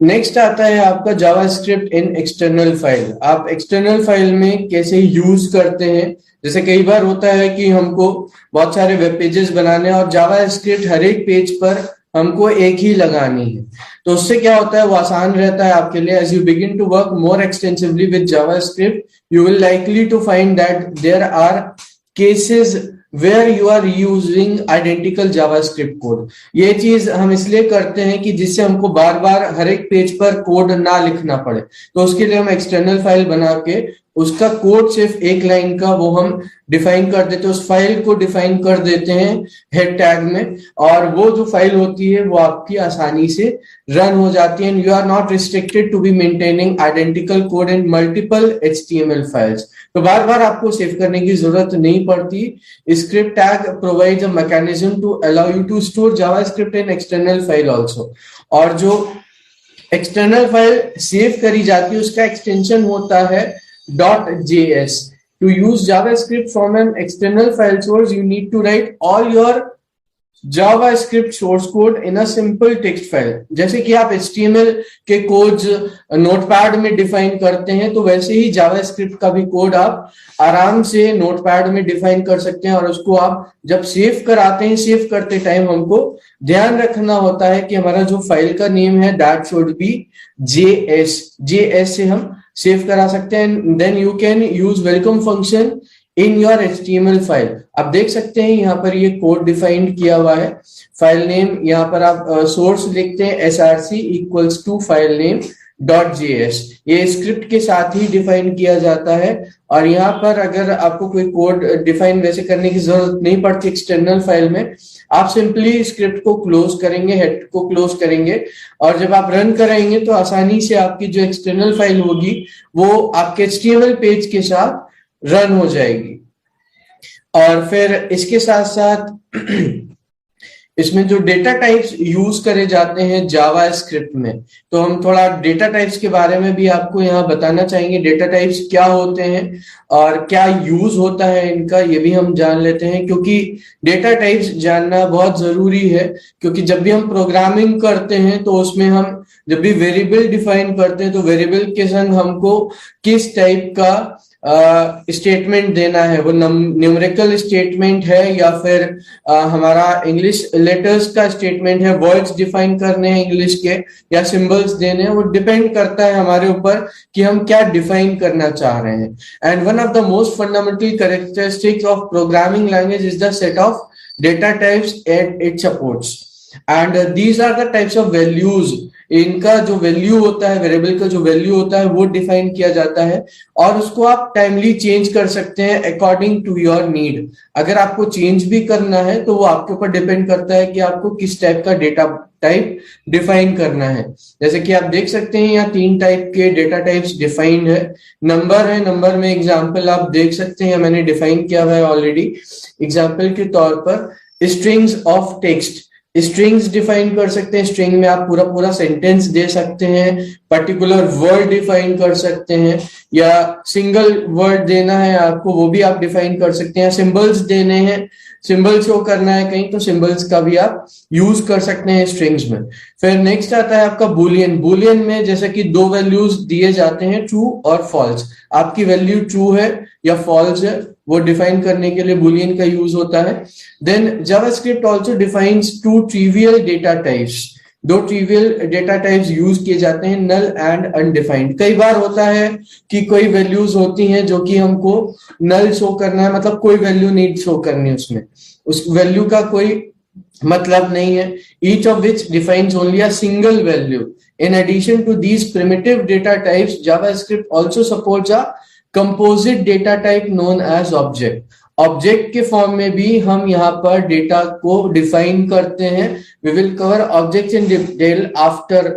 नेक्स्ट आता है आपका जावास्क्रिप्ट इन एक्सटर्नल फाइल। आप एक्सटर्नल फाइल में कैसे यूज करते हैं। जैसे कई बार होता है कि हमको बहुत सारे वेब पेजेस बनाने हैं और जावास्क्रिप्ट हर एक पेज पर हमको एक ही लगानी है, तो उससे क्या होता है, वो आसान रहता है आपके लिए। As you begin to work more extensively with JavaScript, you will likely to find that there are cases where you are using identical JavaScript code. ये चीज हम इसलिए करते हैं कि जिससे हमको बार बार हर एक पेज पर कोड ना लिखना पड़े। तो उसके लिए हम एक्सटर्नल फाइल बना के उसका कोड सिर्फ एक लाइन का वो हम डिफाइन कर देते हैं, उस फाइल को डिफाइन कर देते हैं हेड टैग में, और वो जो फाइल होती है वो आपकी आसानी से रन हो जाती है। And you are not restricted to be maintaining identical code in multiple HTML files. तो बार बार आपको सेव करने की जरूरत नहीं पड़ती। Script tag provides a mechanism to allow you to store JavaScript in external file also. और जो एक्सटर्नल फाइल सेव करी जाती है उसका एक्सटेंशन होता है .js. To use JavaScript from an external file source, you need to write all your JavaScript source code in a simple text file. जैसे कि आप HTML के कोड नोटपैड में डिफाइन करते हैं, तो वैसे ही JavaScript का भी कोड आप आराम से नोटपैड में डिफाइन कर सकते हैं। और उसको आप जब सेव कराते हैं, सेव करते टाइम हमको ध्यान रखना होता है कि हमारा जो फाइल का नेम है दैट शुड बी JS से हम सेव करा सकते हैं। Then you can use welcome function in your HTML file. आप देख सकते हैं यहाँ पर ये कोड डिफाइंड किया हुआ है। फाइल नेम यहाँ पर आप सोर्स लिखते हैं src equals to file name .js। ये स्क्रिप्ट के साथ ही डिफाइन किया जाता है। और यहाँ पर अगर आपको कोई कोड डिफाइन वैसे करने की जरूरत नहीं पड़ती एक्सटर्नल फाइल में, आप सिंपली स्क्रिप्ट को क्लोज करेंगे, हेड को क्लोज करेंगे, और जब आप रन करेंगे तो आसानी से आपकी जो एक्सटर्नल फाइल होगी वो आपके HTML पेज के साथ रन हो जाएगी। और फिर इसके साथ साथ इसमें जो डेटा टाइप्स यूज करे जाते हैं जावास्क्रिप्ट में, तो हम थोड़ा डेटा टाइप्स के बारे में भी आपको यहाँ बताना चाहेंगे। डेटा टाइप्स क्या होते हैं और क्या यूज होता है इनका, ये भी हम जान लेते हैं, क्योंकि डेटा टाइप्स जानना बहुत जरूरी है। क्योंकि जब भी हम प्रोग्रामिंग करते हैं तो उसमें हम जब भी वेरिएबल डिफाइन करते हैं तो वेरिएबल के संग हमको किस टाइप का स्टेटमेंट देना है, वो न्यूमेरिकल स्टेटमेंट है या फिर हमारा इंग्लिश लेटर्स का स्टेटमेंट है, वर्ड्स डिफाइन करने हैं इंग्लिश के या सिंबल्स देने हैं, वो डिपेंड करता है हमारे ऊपर कि हम क्या डिफाइन करना चाह रहे हैं। And one of the most fundamental characteristics of programming language is the set of data types and it supports, and these are the types of values. इनका जो वैल्यू होता है, वेरिएबल का जो वैल्यू होता है वो डिफाइन किया जाता है, और उसको आप टाइमली चेंज कर सकते हैं अकॉर्डिंग टू योर नीड। अगर आपको चेंज भी करना है तो वो आपके ऊपर डिपेंड करता है कि आपको किस टाइप का डेटा टाइप डिफाइन करना है। जैसे कि आप देख सकते हैं यहाँ 3 टाइप के डेटा टाइप्स डिफाइंड है। नंबर है, नंबर में एग्जाम्पल आप देख सकते हैं, मैंने डिफाइन किया हुआ है ऑलरेडी। एग्जाम्पल के तौर पर strings of text, strings define कर सकते हैं। स्ट्रिंग में आप पूरा पूरा सेंटेंस दे सकते हैं, पर्टिकुलर वर्ड डिफाइन कर सकते हैं, या सिंगल वर्ड देना है आपको वो भी आप डिफाइन कर सकते हैं। सिंबल्स देने हैं, सिंबल शो करना है कहीं, तो सिंबल्स का भी आप यूज कर सकते हैं स्ट्रिंग्स में। फिर नेक्स्ट आता है आपका बुलियन। बुलियन में जैसे कि 2 वैल्यूज दिए जाते हैं, ट्रू और फॉल्स। आपकी वैल्यू ट्रू है या फॉल्स है वो डिफाइन करने के लिए बुलियन का यूज होता है। Then JavaScript also defines 2 trivial data types. दो ट्रिवियल डेटा टाइप्स यूज किए जाते हैं, नल एंड अनडिफाइंड। कई बार होता है कि कोई वैल्यूज होती हैं जो कि हमको नल शो करना है, मतलब कोई वैल्यू नहीं शो करनी उसमें, उस वैल्यू का कोई मतलब नहीं है। Each of which defines only a single value. In addition to these primitive data types, JavaScript also supports a composite data type known as object. Object के फॉर्म में भी हम यहाँ पर डेटा को डिफाइन करते हैं। We will cover objects in detail after,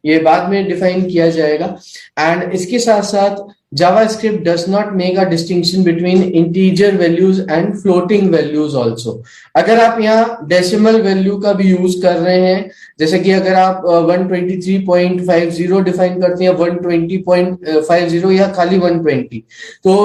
ये बाद में डिफाइन किया जाएगा। एंड इसके साथ साथ JavaScript does not make a distinction between integer values and floating values also. अगर आप यहाँ डेसिमल वैल्यू का भी यूज कर रहे हैं, जैसे कि अगर आप 123.50 डिफाइन करते हैं, 120.50 या खाली 120, तो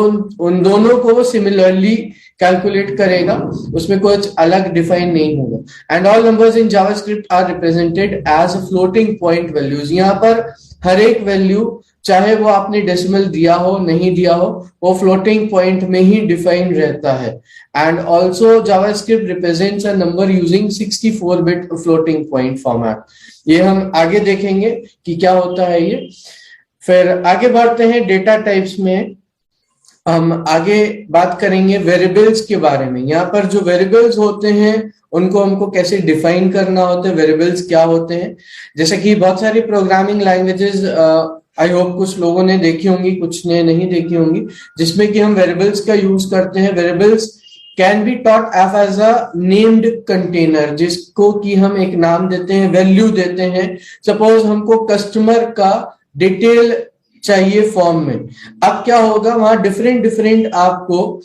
उन दोनों को सिमिलरली कैलकुलेट करेगा, उसमें कुछ अलग डिफाइन नहीं होगा। And all numbers in JavaScript are represented as floating point values. यहाँ पर हर एक वैल्यू, चाहे वो आपने डेसिमल दिया हो नहीं दिया हो, वो फ्लोटिंग पॉइंट में ही डिफाइन रहता है। And also JavaScript represents a number using 64-बिट फ्लोटिंग पॉइंट फॉर्मेट। ये हम आगे देखेंगे कि क्या होता है ये। फिर आगे बढ़ते हैं डेटा टाइप्स में। हम आगे बात करेंगे वेरिएबल्स के बारे में। यहाँ पर जो वेरिएबल्स होते हैं उनको हमको कैसे डिफाइन करना होता है, वेरिएबल्स क्या होते हैं। जैसे कि बहुत सारी प्रोग्रामिंग लैंग्वेजेस आई होप कुछ लोगों ने देखी होंगी, कुछ ने नहीं देखी होंगी, जिसमें कि हम वेरिएबल्स का यूज करते हैं। Variables can be taught as a named container, जिसको कि हम एक नाम देते हैं, वैल्यू देते हैं। सपोज हमको कस्टमर का डिटेल चाहिए फॉर्म में, अब क्या होगा, वहां डिफरेंट आपको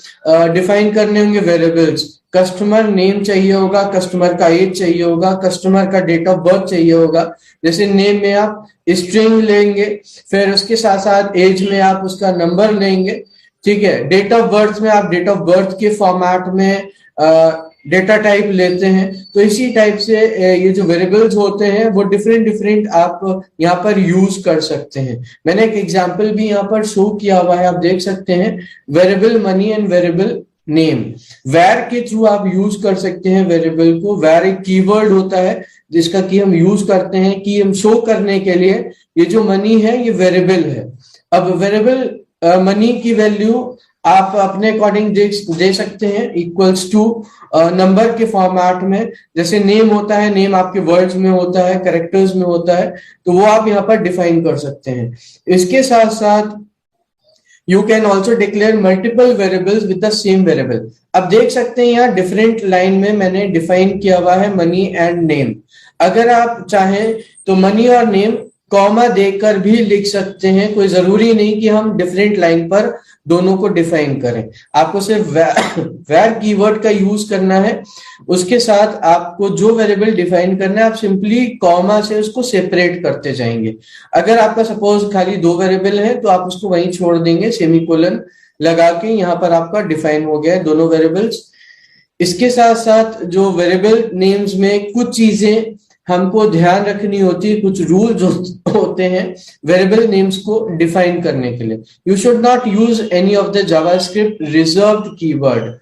डिफाइन करने होंगे वेरिएबल्स। कस्टमर नेम चाहिए होगा, कस्टमर का एज चाहिए होगा, कस्टमर का डेट ऑफ बर्थ चाहिए होगा। जैसे नेम में आप स्ट्रिंग लेंगे, फिर उसके साथ साथ एज में आप उसका नंबर लेंगे, ठीक है। डेट ऑफ बर्थ में आप डेट ऑफ बर्थ के फॉर्मेट में डेटा टाइप लेते हैं। तो इसी टाइप से ये जो वेरिएबल्स होते हैं वो डिफरेंट आप यहाँ पर यूज कर सकते हैं। मैंने एक एग्जांपल भी यहाँ पर शो किया हुआ है, आप देख सकते हैं। Variable money and variable name, var के थ्रू आप यूज कर सकते हैं वेरिएबल को। वेर एक कीवर्ड होता है जिसका कि हम यूज करते हैं कि हम शो करने के लिए ये जो मनी है ये वेरिएबल है। अब वेरिएबल मनी की वैल्यू आप अपने अकॉर्डिंग दे सकते हैं, इक्वल्स टू नंबर के फॉर्मेट में। जैसे नेम होता है, नेम आपके वर्ड्स में होता है, कैरेक्टर्स में होता है, तो वो आप यहाँ पर डिफाइन कर सकते हैं। इसके साथ साथ you can also declare multiple variables with the same variable. अब देख सकते हैं यहाँ डिफरेंट लाइन में मैंने डिफाइन किया हुआ है मनी एंड नेम। अगर आप चाहें तो मनी और नेम कॉमा देकर भी लिख सकते हैं, कोई जरूरी नहीं कि हम डिफरेंट लाइन पर दोनों को डिफाइन करें। आपको सिर्फ वेर कीवर्ड का यूज करना है, उसके साथ आपको जो वेरिएबल डिफाइन करना है आप सिंपली कॉमा से उसको सेपरेट करते जाएंगे। अगर आपका सपोज खाली दो वेरिएबल है तो आप उसको वहीं छोड़ देंगे, सेमीकोलन लगा के, यहाँ पर आपका डिफाइन हो गया है दोनों वेरिएबल्स। इसके साथ साथ जो वेरिएबल नेम्स में कुछ चीजें हमको ध्यान रखनी होती है, कुछ रूल्स होते हैं वेरिएबल नेम्स को डिफाइन करने के लिए। You should not use any of the JavaScript reserved keyword.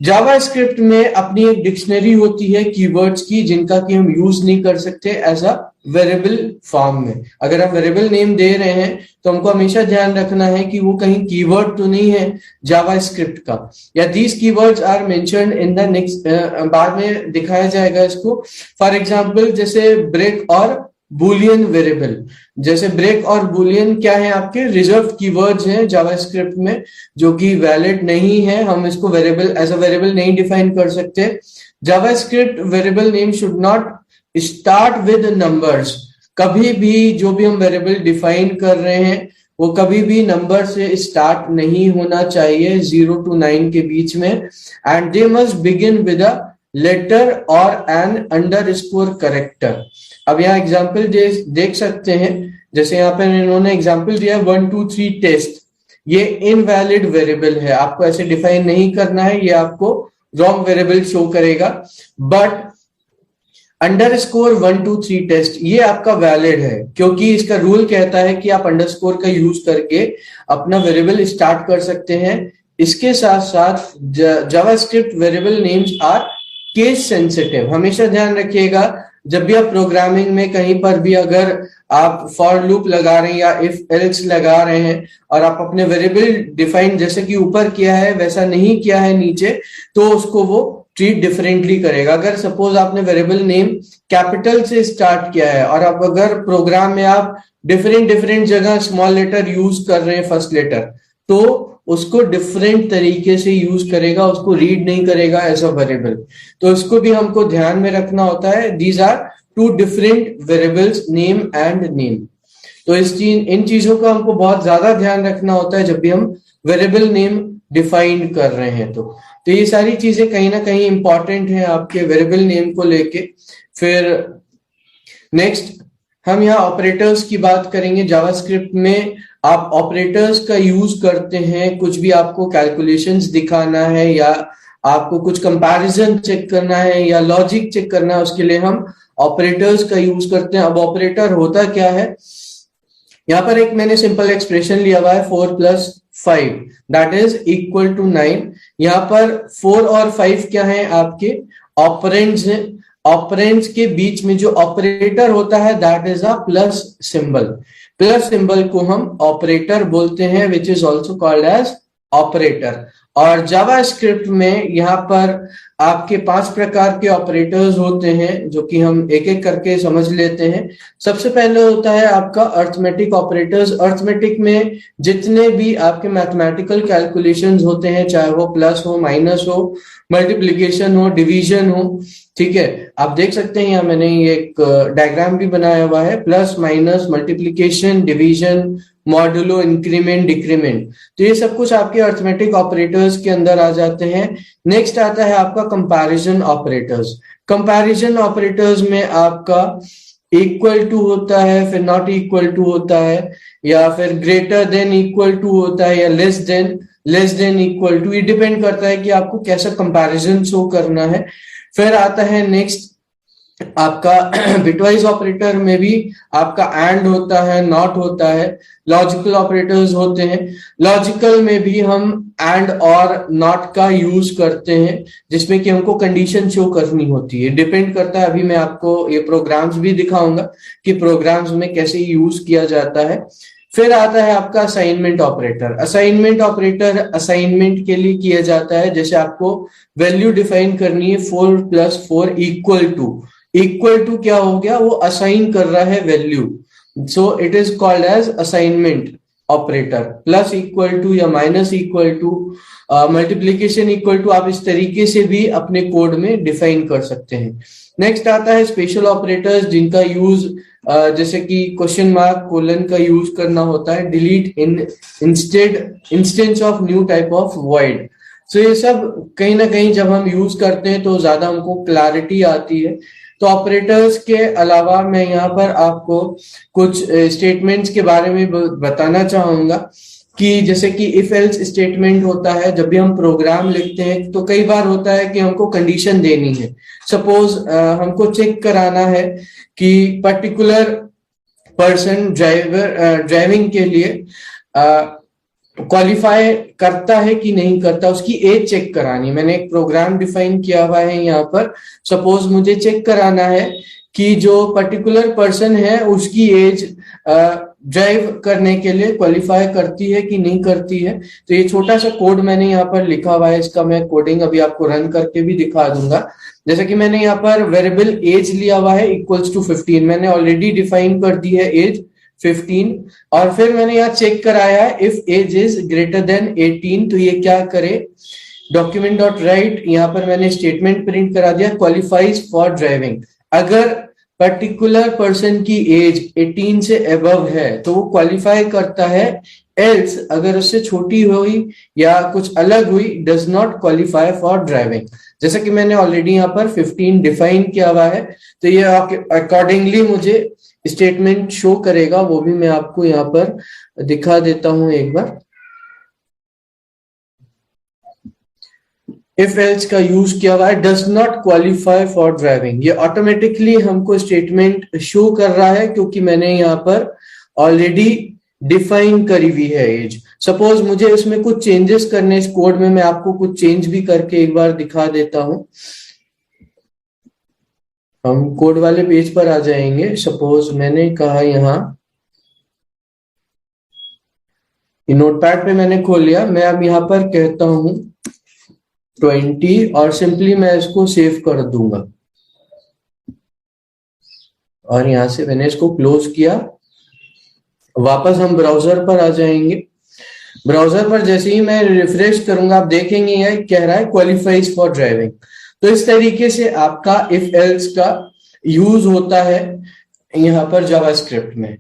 JavaScript में अपनी एक डिक्शनरी होती है कीवर्ड्स की, जिनका कि हम यूज नहीं कर सकते एज अ वेरिएबल फॉर्म में। अगर हम वेरिएबल नेम दे रहे हैं तो हमको हमेशा ध्यान रखना है कि वो कहीं कीवर्ड तो नहीं है जावास्क्रिप्ट का, या these keywords are mentioned in the next, बाद में दिखाया जाएगा इसको। फॉर एग्जांपल जैसे ब्रेक और बुलियन वेरिएबल, जैसे ब्रेक और बुलियन क्या है, आपके रिजर्व कीवर्ड्स हैं जावास्क्रिप्ट में, जो कि वैलिड नहीं है। हम इसको वेरिएबल एज अ वेरिएबल नहीं डिफाइन कर सकते। JavaScript variable name should not start with numbers. कभी भी जो भी हम वेरिएबल डिफाइन कर रहे हैं वो कभी भी नंबर से स्टार्ट नहीं होना चाहिए, 0 to 9 के बीच में। And they must begin with a letter और एन अंडरस्कोर कैरेक्टर। अब यहाँ एग्जाम्पल देख सकते हैं, जैसे यहाँ पे इन्होंने एग्जाम्पल दिया 1 2 3 टेस्ट, ये इनवैलिड वेरिएबल है, आपको ऐसे डिफाइन नहीं करना है, ये आपको रॉन्ग वेरिएबल शो करेगा। बट अंडरस्कोर 1 2 3 टेस्ट ये आपका वैलिड है, क्योंकि इसका रूल कहता है कि आप अंडरस्कोर का यूज करके अपना वेरिएबल स्टार्ट कर सकते हैं। इसके साथ साथ JavaScript variable names are case sensitive. हमेशा ध्यान रखिएगा, जब भी आप प्रोग्रामिंग में कहीं पर भी अगर आप फॉर लूप लगा रहे हैं या इफ एल्स लगा रहे हैं और आप अपने वेरिएबल डिफाइन जैसे कि ऊपर किया है वैसा नहीं किया है नीचे, तो उसको वो ट्रीट डिफरेंटली करेगा। अगर सपोज आपने वेरिएबल नेम कैपिटल से स्टार्ट किया है और अब अगर प्रोग्राम में आप डिफरेंट डिफरेंट जगह स्मॉल लेटर यूज कर रहे हैं फर्स्ट लेटर, तो उसको डिफरेंट तरीके से यूज करेगा, उसको रीड नहीं करेगा एज अ वेरिएबल। तो इसको भी हमको ध्यान में रखना होता है। These are two different variables, name and name. तो इन चीजों का हमको बहुत ज्यादा ध्यान रखना होता है जब भी हम वेरिएबल नेम डिफाइन कर रहे हैं। तो ये सारी चीजें कहीं ना कहीं इंपॉर्टेंट है आपके वेरिएबल नेम को लेके। फिर नेक्स्ट हम यहाँ ऑपरेटर्स की बात करेंगे। जावास्क्रिप्ट में आप ऑपरेटर्स का यूज करते हैं, कुछ भी आपको कैलकुलेशंस दिखाना है या आपको कुछ कंपैरिजन चेक करना है या लॉजिक चेक करना है, उसके लिए हम ऑपरेटर्स का यूज करते हैं। अब ऑपरेटर होता क्या है, यहाँ पर एक मैंने सिंपल एक्सप्रेशन लिया हुआ है 4 + 5 दैट इज इक्वल टू 9। यहाँ पर 4 और 5 क्या है, आपके ऑपरेंड्स हैं। ऑपरेंड्स के बीच में जो ऑपरेटर होता है that is a plus symbol. Plus symbol को हम ऑपरेटर बोलते हैं, which is also called as operator. और जावास्क्रिप्ट में यहाँ पर आपके 5 प्रकार के ऑपरेटर्स होते हैं जो कि हम एक एक करके समझ लेते हैं। सबसे पहले होता है आपका अर्थमेटिक ऑपरेटर्स। अर्थमेटिक में जितने भी आपके मैथमेटिकल कैलकुलेशंस होते हैं, चाहे वो प्लस हो, माइनस हो, मल्टीप्लिकेशन हो, डिवीजन हो, ठीक है। आप देख सकते हैं यहाँ मैंने ये एक डायग्राम भी बनाया हुआ है, plus minus, multiplication, division, modulo, increment, decrement. तो ये सब कुछ आपके अर्थमेटिक ऑपरेटर्स के अंदर आ जाते हैं। नेक्स्ट आता है आपका कंपैरिजन ऑपरेटर्स। कंपैरिजन ऑपरेटर्स में आपका इक्वल टू होता है, फिर नॉट इक्वल टू होता है, या फिर ग्रेटर देन इक्वल टू होता है, या लेस देन इक्वल टू। ये डिपेंड करता है कि आपको कैसा कंपैरिजन शो करना है। फिर आता है नेक्स्ट आपका बिटवाइज ऑपरेटर में भी आपका एंड होता है, नॉट होता है। लॉजिकल ऑपरेटर्स होते हैं। लॉजिकल में भी हम एंड और नॉट का यूज करते हैं, जिसमें कि हमको कंडीशन शो करनी होती है। डिपेंड करता है, अभी मैं आपको ये प्रोग्राम्स भी दिखाऊंगा कि प्रोग्राम्स में कैसे यूज किया जाता है। फिर आता है आपका assignment operator. Assignment operator assignment के लिए किया जाता है, जैसे आपको वैल्यू डिफाइन करनी है 4 + 4 इक्वल टू क्या हो गया, वो असाइन कर रहा है value, so it is called as assignment operator. Plus equal to या minus equal to, multiplication equal to, आप इस तरीके से भी अपने कोड में डिफाइन कर सकते हैं। नेक्स्ट आता है स्पेशल ऑपरेटर्स, जिनका यूज जैसे कि क्वेश्चन मार्क, कोलन का यूज करना होता है, delete, instance of new type of void. So ये सब कहीं ना कहीं जब हम यूज करते हैं तो ज्यादा हमको क्लैरिटी आती है। तो ऑपरेटर्स के अलावा मैं यहाँ पर आपको कुछ स्टेटमेंट्स के बारे में बताना चाहूंगा कि जैसे कि इफ एल्स स्टेटमेंट होता है। जब भी हम प्रोग्राम लिखते हैं तो कई बार होता है कि हमको कंडीशन देनी है। सपोज हमको चेक कराना है कि पर्टिकुलर पर्सन ड्राइविंग के लिए क्वालिफाई करता है कि नहीं करता, उसकी एज चेक करानी। मैंने एक प्रोग्राम डिफाइन किया हुआ है यहाँ पर। सपोज मुझे चेक कराना है कि जो पर्टिकुलर पर्सन है उसकी एज ड्राइव करने के लिए क्वालिफाई करती है कि नहीं करती है। तो ये छोटा सा कोड मैंने यहाँ पर लिखा हुआ है, इसका मैं कोडिंग अभी आपको रन करके भी दिखा दूंगा। जैसे कि मैंने यहाँ पर वेरिएबल एज लिया हुआ है इक्वल्स टू 15, मैंने ऑलरेडी डिफाइन कर दी है एज 15, और फिर मैंने यहाँ चेक कराया है if age is greater than 18। तो ये क्या करे, डॉक्यूमेंट डॉट राइट, यहाँ पर मैंने स्टेटमेंट प्रिंट करा दिया, क्वालिफाइज फॉर ड्राइविंग। अगर पर्टिकुलर पर्सन की एज 18 से अबव है तो वो क्वालिफाई करता है, एल्स अगर उससे छोटी हुई या कुछ अलग हुई does not qualify for driving. जैसे कि मैंने ऑलरेडी यहाँ पर 15 डिफाइन किया हुआ है, तो ये अकॉर्डिंगली मुझे स्टेटमेंट शो करेगा, वो भी मैं आपको यहाँ पर दिखा देता हूं एक बार। इफ एल्स का यूज किया हुआ है, does not qualify for driving. ये ऑटोमेटिकली हमको स्टेटमेंट शो कर रहा है क्योंकि मैंने यहाँ पर ऑलरेडी डिफाइन करी हुई है एज। सपोज मुझे इसमें कुछ चेंजेस करने इस कोड में, मैं आपको कुछ चेंज भी करके एक बार दिखा देता हूं। हम कोड वाले पेज पर आ जाएंगे। सपोज मैंने कहा यहाँ नोटपैड पे मैंने खोल लिया, मैं अब यहाँ पर कहता हूँ 20 और सिंपली मैं इसको सेव कर दूंगा और यहाँ से मैंने इसको क्लोज किया। वापस हम ब्राउजर पर आ जाएंगे। ब्राउजर पर जैसे ही मैं रिफ्रेश करूंगा आप देखेंगे यह कह रहा है क्वालिफाइज फॉर ड्राइविंग। तो इस तरीके से आपका इफ एल्स का यूज होता है यहाँ पर जावास्क्रिप्ट में।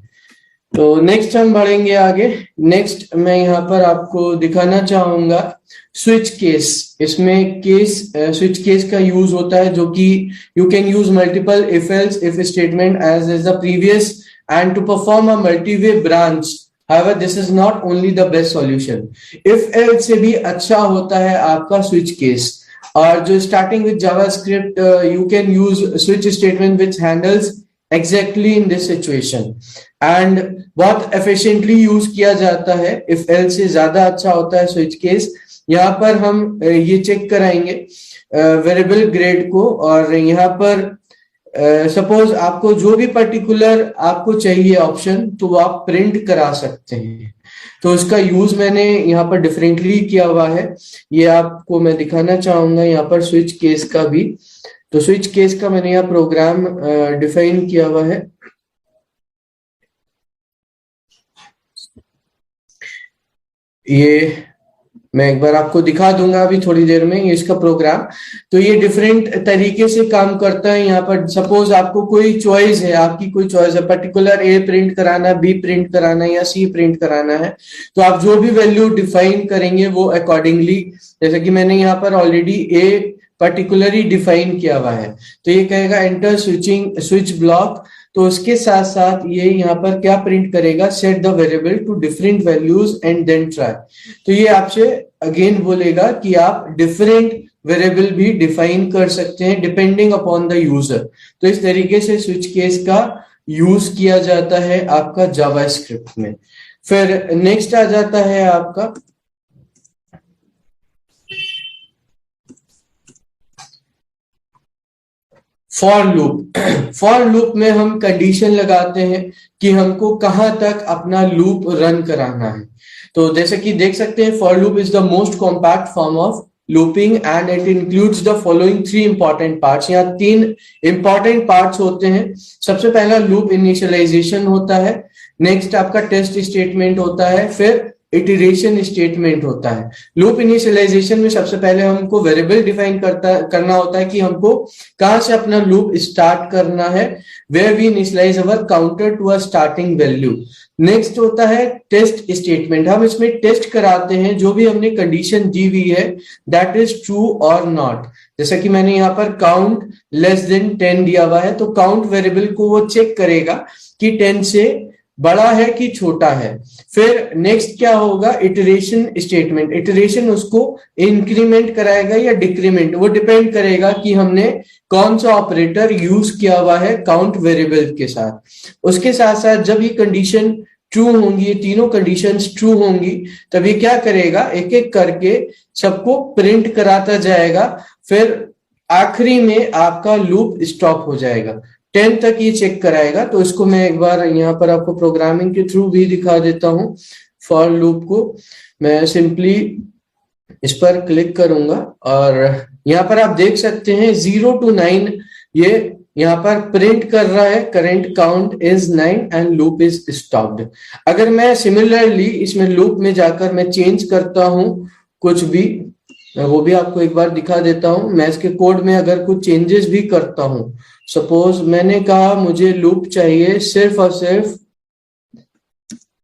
तो नेक्स्ट हम बढ़ेंगे आगे। नेक्स्ट मैं यहाँ पर आपको दिखाना चाहूंगा स्विच केस। इसमें केस स्विच केस का यूज होता है जो कि you can use multiple if else if statement as is the previous and to perform a multiway branch. However, this is not only the best solution. If else से भी अच्छा होता है आपका switch case। और जो starting with JavaScript, you can use switch statement which handles exactly in this situation and बहुत efficiently use किया जाता है। If else से ज्यादा अच्छा होता है switch case। यहाँ पर हम ये चेक कराएंगे वेरिएबल ग्रेड को और यहाँ पर सपोज आपको जो भी पर्टिकुलर आपको चाहिए ऑप्शन तो वो आप प्रिंट करा सकते हैं। तो इसका यूज मैंने यहाँ पर डिफरेंटली किया हुआ है, ये आपको मैं दिखाना चाहूंगा यहाँ पर स्विच केस का भी। तो स्विच केस का मैंने यहाँ प्रोग्राम डिफाइन किया हुआ है। ये मैं एक बार आपको दिखा दूंगा अभी थोड़ी देर में ये इसका प्रोग्राम। तो ये डिफरेंट तरीके से काम करता है। यहाँ पर सपोज आपको कोई चॉइस है, आपकी कोई चॉइस है पर्टिकुलर ए प्रिंट कराना, बी प्रिंट कराना या सी प्रिंट कराना है, तो आप जो भी वैल्यू डिफाइन करेंगे वो अकॉर्डिंगली, जैसे कि मैंने यहाँ पर ऑलरेडी ए पर्टिकुलरली डिफाइन किया हुआ है तो ये कहेगा एंटर स्विच ब्लॉक। तो उसके साथ साथ ये यहाँ पर क्या प्रिंट करेगा, set the variable to different values and then try. तो ये आपसे अगेन बोलेगा कि आप डिफरेंट वेरिएबल भी डिफाइन कर सकते हैं डिपेंडिंग अपॉन द यूजर। तो इस तरीके से स्विच केस का यूज किया जाता है आपका जावास्क्रिप्ट में। फिर नेक्स्ट आ जाता है आपका फॉर लूप। फॉर लूप में हम कंडीशन लगाते हैं कि हमको कहां तक अपना लूप रन कराना है। तो जैसे कि देख सकते हैं for loop is the most compact form of looping and it includes the following 3 important parts. यहाँ 3 इंपॉर्टेंट पार्ट्स होते हैं। सबसे पहला लूप इनिशियलाइजेशन होता है, नेक्स्ट आपका टेस्ट स्टेटमेंट होता है, फिर इटरेशन स्टेटमेंट होता है। लूप इनिशियलाइजेशन में सबसे पहले हमको वेरिएबल डिफाइन करना होता है कि हमको कहां से अपना लूप स्टार्ट करना है, where we initialise our counter to a starting value. Next होता है टेस्ट स्टेटमेंट। हम इसमें टेस्ट कराते हैं जो भी हमने कंडीशन दी हुई है दैट इज ट्रू और नॉट। जैसा कि मैंने यहाँ पर काउंट लेस देन 10 दिया हुआ है तो काउंट वेरिएबल को वो चेक करेगा कि 10 से बड़ा है कि छोटा है। फिर नेक्स्ट क्या होगा, इटरेशन स्टेटमेंट। इटरेशन उसको इंक्रीमेंट कराएगा या डिक्रीमेंट, वो डिपेंड करेगा कि हमने कौन सा ऑपरेटर यूज किया हुआ है काउंट वेरिएबल के साथ। उसके साथ साथ जब ये कंडीशन ट्रू होंगी, ये तीनों कंडीशंस ट्रू होंगी, तब ये क्या करेगा, एक एक करके सबको प्रिंट कराता जाएगा। फिर आखिरी में आपका लूप स्टॉप हो जाएगा। 10 तक ये चेक कराएगा। तो इसको मैं एक बार यहाँ पर आपको प्रोग्रामिंग के थ्रू भी दिखा देता हूँ। फॉर लूप को मैं सिंपली इस पर क्लिक करूंगा और यहाँ पर आप देख सकते हैं 0 to 9 ये यहाँ पर प्रिंट कर रहा है, current count is 9 and loop is stopped. अगर मैं सिमिलरली इसमें लूप में जाकर मैं चेंज करता हूँ कुछ भी, मैं वो भी आपको एक बार दिखा देता हूँ। मैं इसके कोड में अगर कुछ चेंजेस भी करता हूँ, सपोज मैंने कहा मुझे लूप चाहिए सिर्फ और सिर्फ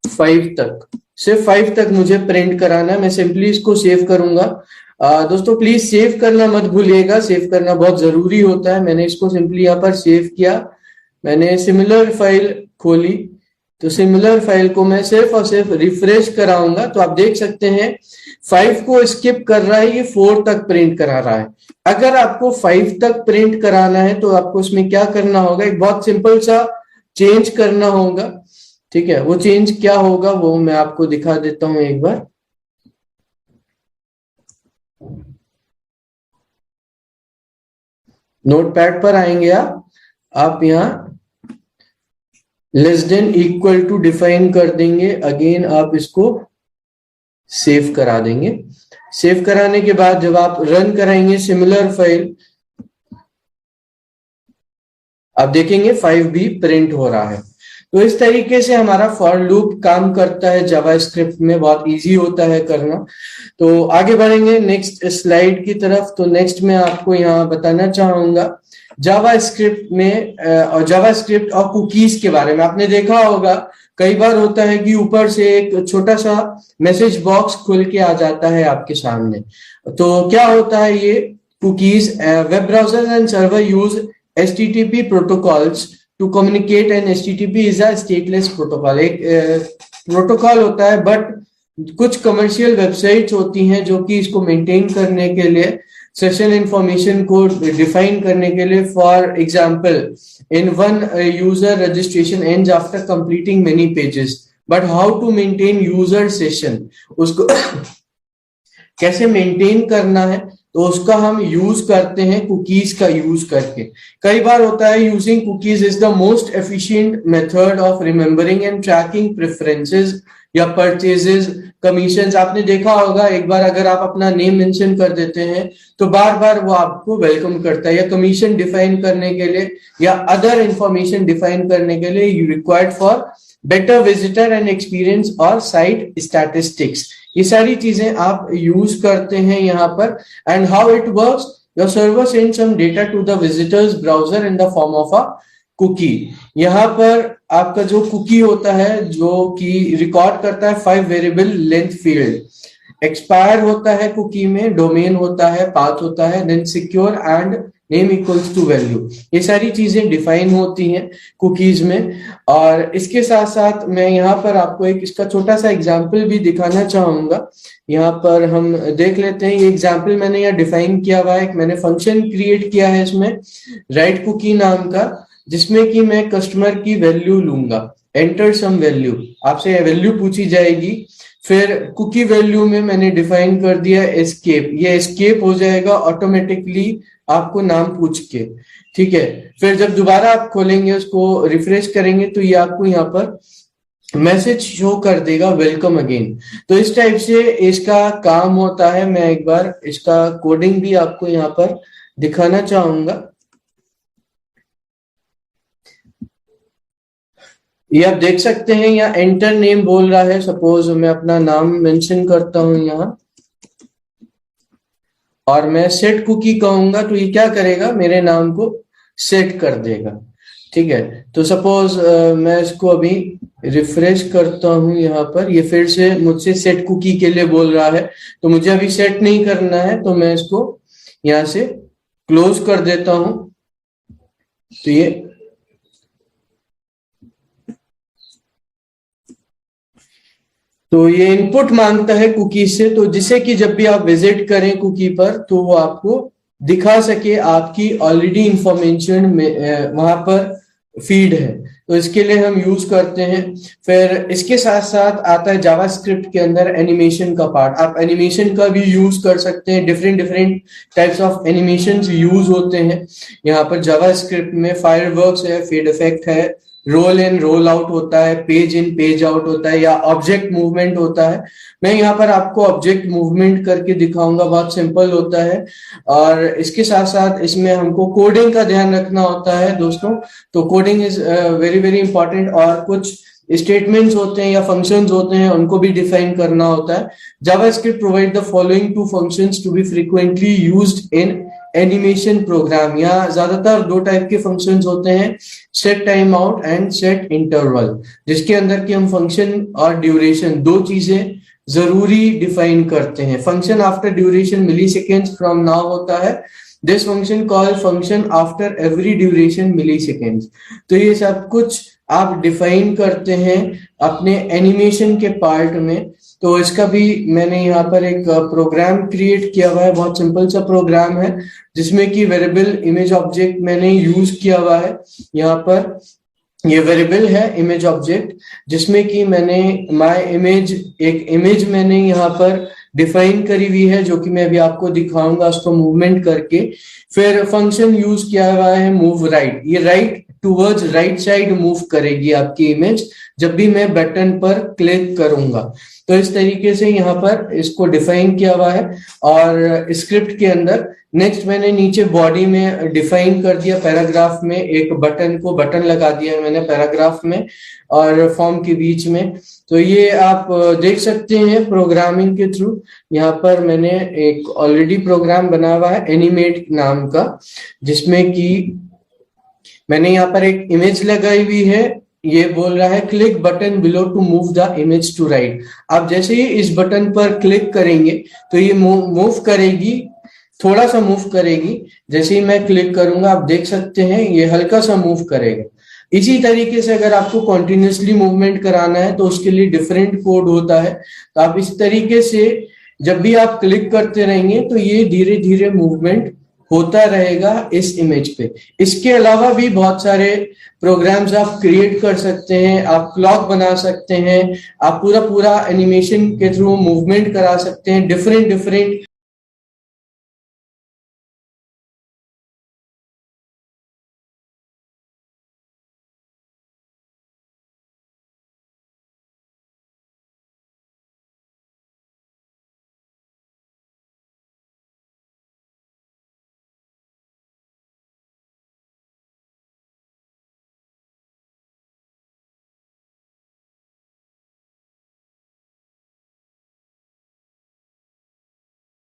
5 तक, सिर्फ 5 तक मुझे प्रिंट कराना है। मैं सिंपली इसको सेव करूंगा। दोस्तों प्लीज सेव करना मत भूलिएगा, सेव करना बहुत जरूरी होता है। मैंने इसको सिंपली यहाँ पर सेव किया, मैंने सिमिलर फाइल खोली, तो सिमिलर फाइल को मैं सिर्फ और सिर्फ रिफ्रेश कराऊंगा तो आप देख सकते हैं 5 को स्किप कर रहा है, ये 4 तक प्रिंट करा रहा है। अगर आपको 5 तक प्रिंट कराना है तो आपको इसमें क्या करना होगा, एक बहुत सिंपल सा चेंज करना होगा। ठीक है, वो चेंज क्या होगा वो मैं आपको दिखा देता हूं एक बार। नोटपैड पर आएंगे आप, आप यहाँ less than equal to define कर देंगे। अगेन आप इसको सेव करा देंगे। सेव कराने के बाद जब आप रन कराएंगे सिमिलर फाइल, आप देखेंगे 5 भी प्रिंट हो रहा है। तो इस तरीके से हमारा फॉर लूप काम करता है जावास्क्रिप्ट में, बहुत इजी होता है करना। तो आगे बढ़ेंगे नेक्स्ट स्लाइड की तरफ। तो नेक्स्ट में आपको यहाँ बताना चाहूंगा जावास्क्रिप्ट में और जावास्क्रिप्ट और कुकीज के बारे में। आपने देखा होगा कई बार होता है कि ऊपर से एक छोटा सा मैसेज बॉक्स खुल के आ जाता है आपके सामने। तो क्या होता है ये cookies? Web browser and server use HTTP protocols to communicate, and HTTP is a stateless protocol। एक प्रोटोकॉल होता है, बट कुछ कमर्शियल वेबसाइट्स होती हैं जो कि इसको मेंटेन करने के लिए, सेशन इंफॉर्मेशन को डिफाइन करने के लिए, for example in one user registration ends after completing many pages, but how to maintain user session, उसको कैसे मेंटेन करना है, तो उसका हम यूज करते हैं कुकीज का यूज करके। कई बार होता है using cookies is the most efficient method of remembering and tracking preferences या परचेजेस, कमीशंस। आपने देखा होगा एक बार अगर आप अपना नेम मेंशन कर देते हैं तो बार बार वो आपको वेलकम करता है, या कमीशन डिफाइन करने के लिए या अदर इंफॉर्मेशन डिफाइन करने के लिए you required for better visitor and experience और साइट स्टैटिस्टिक्स। ये सारी चीजें आप यूज करते हैं यहाँ पर। And how it works, your server send some data to the visitor's browser in the form of a cookie. यहाँ पर आपका जो कुकी होता है जो कि रिकॉर्ड करता है 5 वेरिएबल लेंथ फील्ड, एक्सपायर होता है कुकी में, डोमेन होता है, पाथ होता है, then secure and name equals to value. ये सारी चीजें डिफाइन होती हैं कुकीज में। और इसके साथ साथ मैं यहाँ पर आपको एक इसका छोटा सा एग्जाम्पल भी दिखाना चाहूंगा। यहाँ पर हम देख लेते हैं, ये एग्जाम्पल मैंने यहाँ डिफाइन किया हुआ है। मैंने फंक्शन क्रिएट किया है इसमें राइट कुकी नाम का, जिसमें कि मैं कस्टमर की वैल्यू लूंगा, एंटर सम वैल्यू, आपसे वैल्यू पूछी जाएगी। फिर कुकी वैल्यू में मैंने डिफाइन कर दिया एस्केप, ये एस्केप हो जाएगा ऑटोमेटिकली आपको नाम पूछ के, ठीक है। फिर जब दोबारा आप खोलेंगे उसको रिफ्रेश करेंगे तो ये आपको यहाँ पर मैसेज शो कर देगा वेलकम अगेन। तो इस टाइप से इसका काम होता है। मैं एक बार इसका कोडिंग भी आपको यहाँ पर दिखाना चाहूंगा। ये आप देख सकते हैं यहाँ एंटर नेम बोल रहा है। सपोज मैं अपना नाम मेंशन करता हूं यहाँ और मैं सेट कुकी कहूंगा तो ये क्या करेगा, मेरे नाम को सेट कर देगा, ठीक है। तो सपोज मैं इसको अभी रिफ्रेश करता हूं यहाँ पर, ये फिर से मुझसे सेट कुकी के लिए बोल रहा है। तो मुझे अभी सेट नहीं करना है, तो मैं इसको यहाँ से क्लोज कर देता हूं। तो ये इनपुट मांगता है कुकी से, तो जिससे कि जब भी आप विजिट करें कुकी पर तो वो आपको दिखा सके आपकी ऑलरेडी इंफॉर्मेशन में वहां पर फीड है। तो इसके लिए हम यूज करते हैं। फिर इसके साथ साथ आता है जावास्क्रिप्ट के अंदर एनिमेशन का पार्ट। आप एनिमेशन का भी यूज कर सकते हैं। Different different types of animation use होते हैं यहाँ पर जावास्क्रिप्ट में। फायरवर्क्स है, फेड इफेक्ट है, रोल इन रोल आउट होता है, पेज इन पेज आउट होता है, या ऑब्जेक्ट मूवमेंट होता है। मैं यहाँ पर आपको ऑब्जेक्ट मूवमेंट करके दिखाऊंगा, बहुत सिंपल होता है। और इसके साथ साथ इसमें हमको कोडिंग का ध्यान रखना होता है दोस्तों। तो coding is very very important. और कुछ स्टेटमेंट्स होते हैं या फंक्शंस होते हैं, उनको भी डिफाइन करना होता है। JavaScript provide the following 2 functions to be frequently used in animation program. यहाँ ज्यादातर 2 टाइप के फंक्शंस होते हैं, set time out and set interval, जिसके अंदर की हम फंक्शन और ड्यूरेशन 2 चीजें जरूरी डिफाइन करते हैं। Function after duration milliseconds from now होता है। This function call function after every duration milliseconds. तो ये सब कुछ आप डिफाइन करते हैं अपने एनिमेशन के पार्ट में। तो इसका भी मैंने यहाँ पर एक प्रोग्राम क्रिएट किया हुआ है, बहुत सिंपल सा प्रोग्राम है, जिसमें कि वेरिएबल इमेज ऑब्जेक्ट मैंने यूज किया हुआ है। यहाँ पर ये वेरिएबल है इमेज ऑब्जेक्ट, जिसमें कि मैंने माय इमेज, एक इमेज मैंने यहाँ पर डिफाइन करी हुई है, जो कि मैं अभी आपको दिखाऊंगा उसको मूवमेंट करके। फिर फंक्शन यूज किया हुआ है मूव राइट, ये right towards right side move करेगी आपकी इमेज जब भी मैं बटन पर क्लिक करूंगा। तो इस तरीके से यहाँ पर इसको डिफाइन किया हुआ है। और स्क्रिप्ट के अंदर नेक्स्ट मैंने नीचे बॉडी में डिफाइन कर दिया, पैराग्राफ में एक बटन को बटन लगा दिया मैंने पैराग्राफ में और फॉर्म के बीच में। तो ये आप देख सकते हैं प्रोग्रामिंग के थ्रू। यहाँ पर मैंने एक ऑलरेडी प्रोग्राम बना हुआ है एनिमेट नाम का, जिसमें कि मैंने यहाँ पर एक इमेज लगाई हुई है। ये बोल रहा है click button below to move the image to right. आप जैसे ही इस बटन पर क्लिक करेंगे तो ये मूव करेगी, थोड़ा सा मूव करेगी। जैसे ही मैं क्लिक करूंगा आप देख सकते हैं ये हल्का सा मूव करेगा। इसी तरीके से अगर आपको कॉन्टिन्यूसली मूवमेंट कराना है तो उसके लिए डिफरेंट कोड होता है। तो आप इस तरीके से जब भी आप क्लिक करते रहेंगे तो ये धीरे धीरे मूवमेंट होता रहेगा इस इमेज पे। इसके अलावा भी बहुत सारे प्रोग्राम्स आप क्रिएट कर सकते हैं, आप क्लॉक बना सकते हैं, आप पूरा पूरा एनिमेशन के थ्रू मूवमेंट करा सकते हैं, डिफरेंट डिफरेंट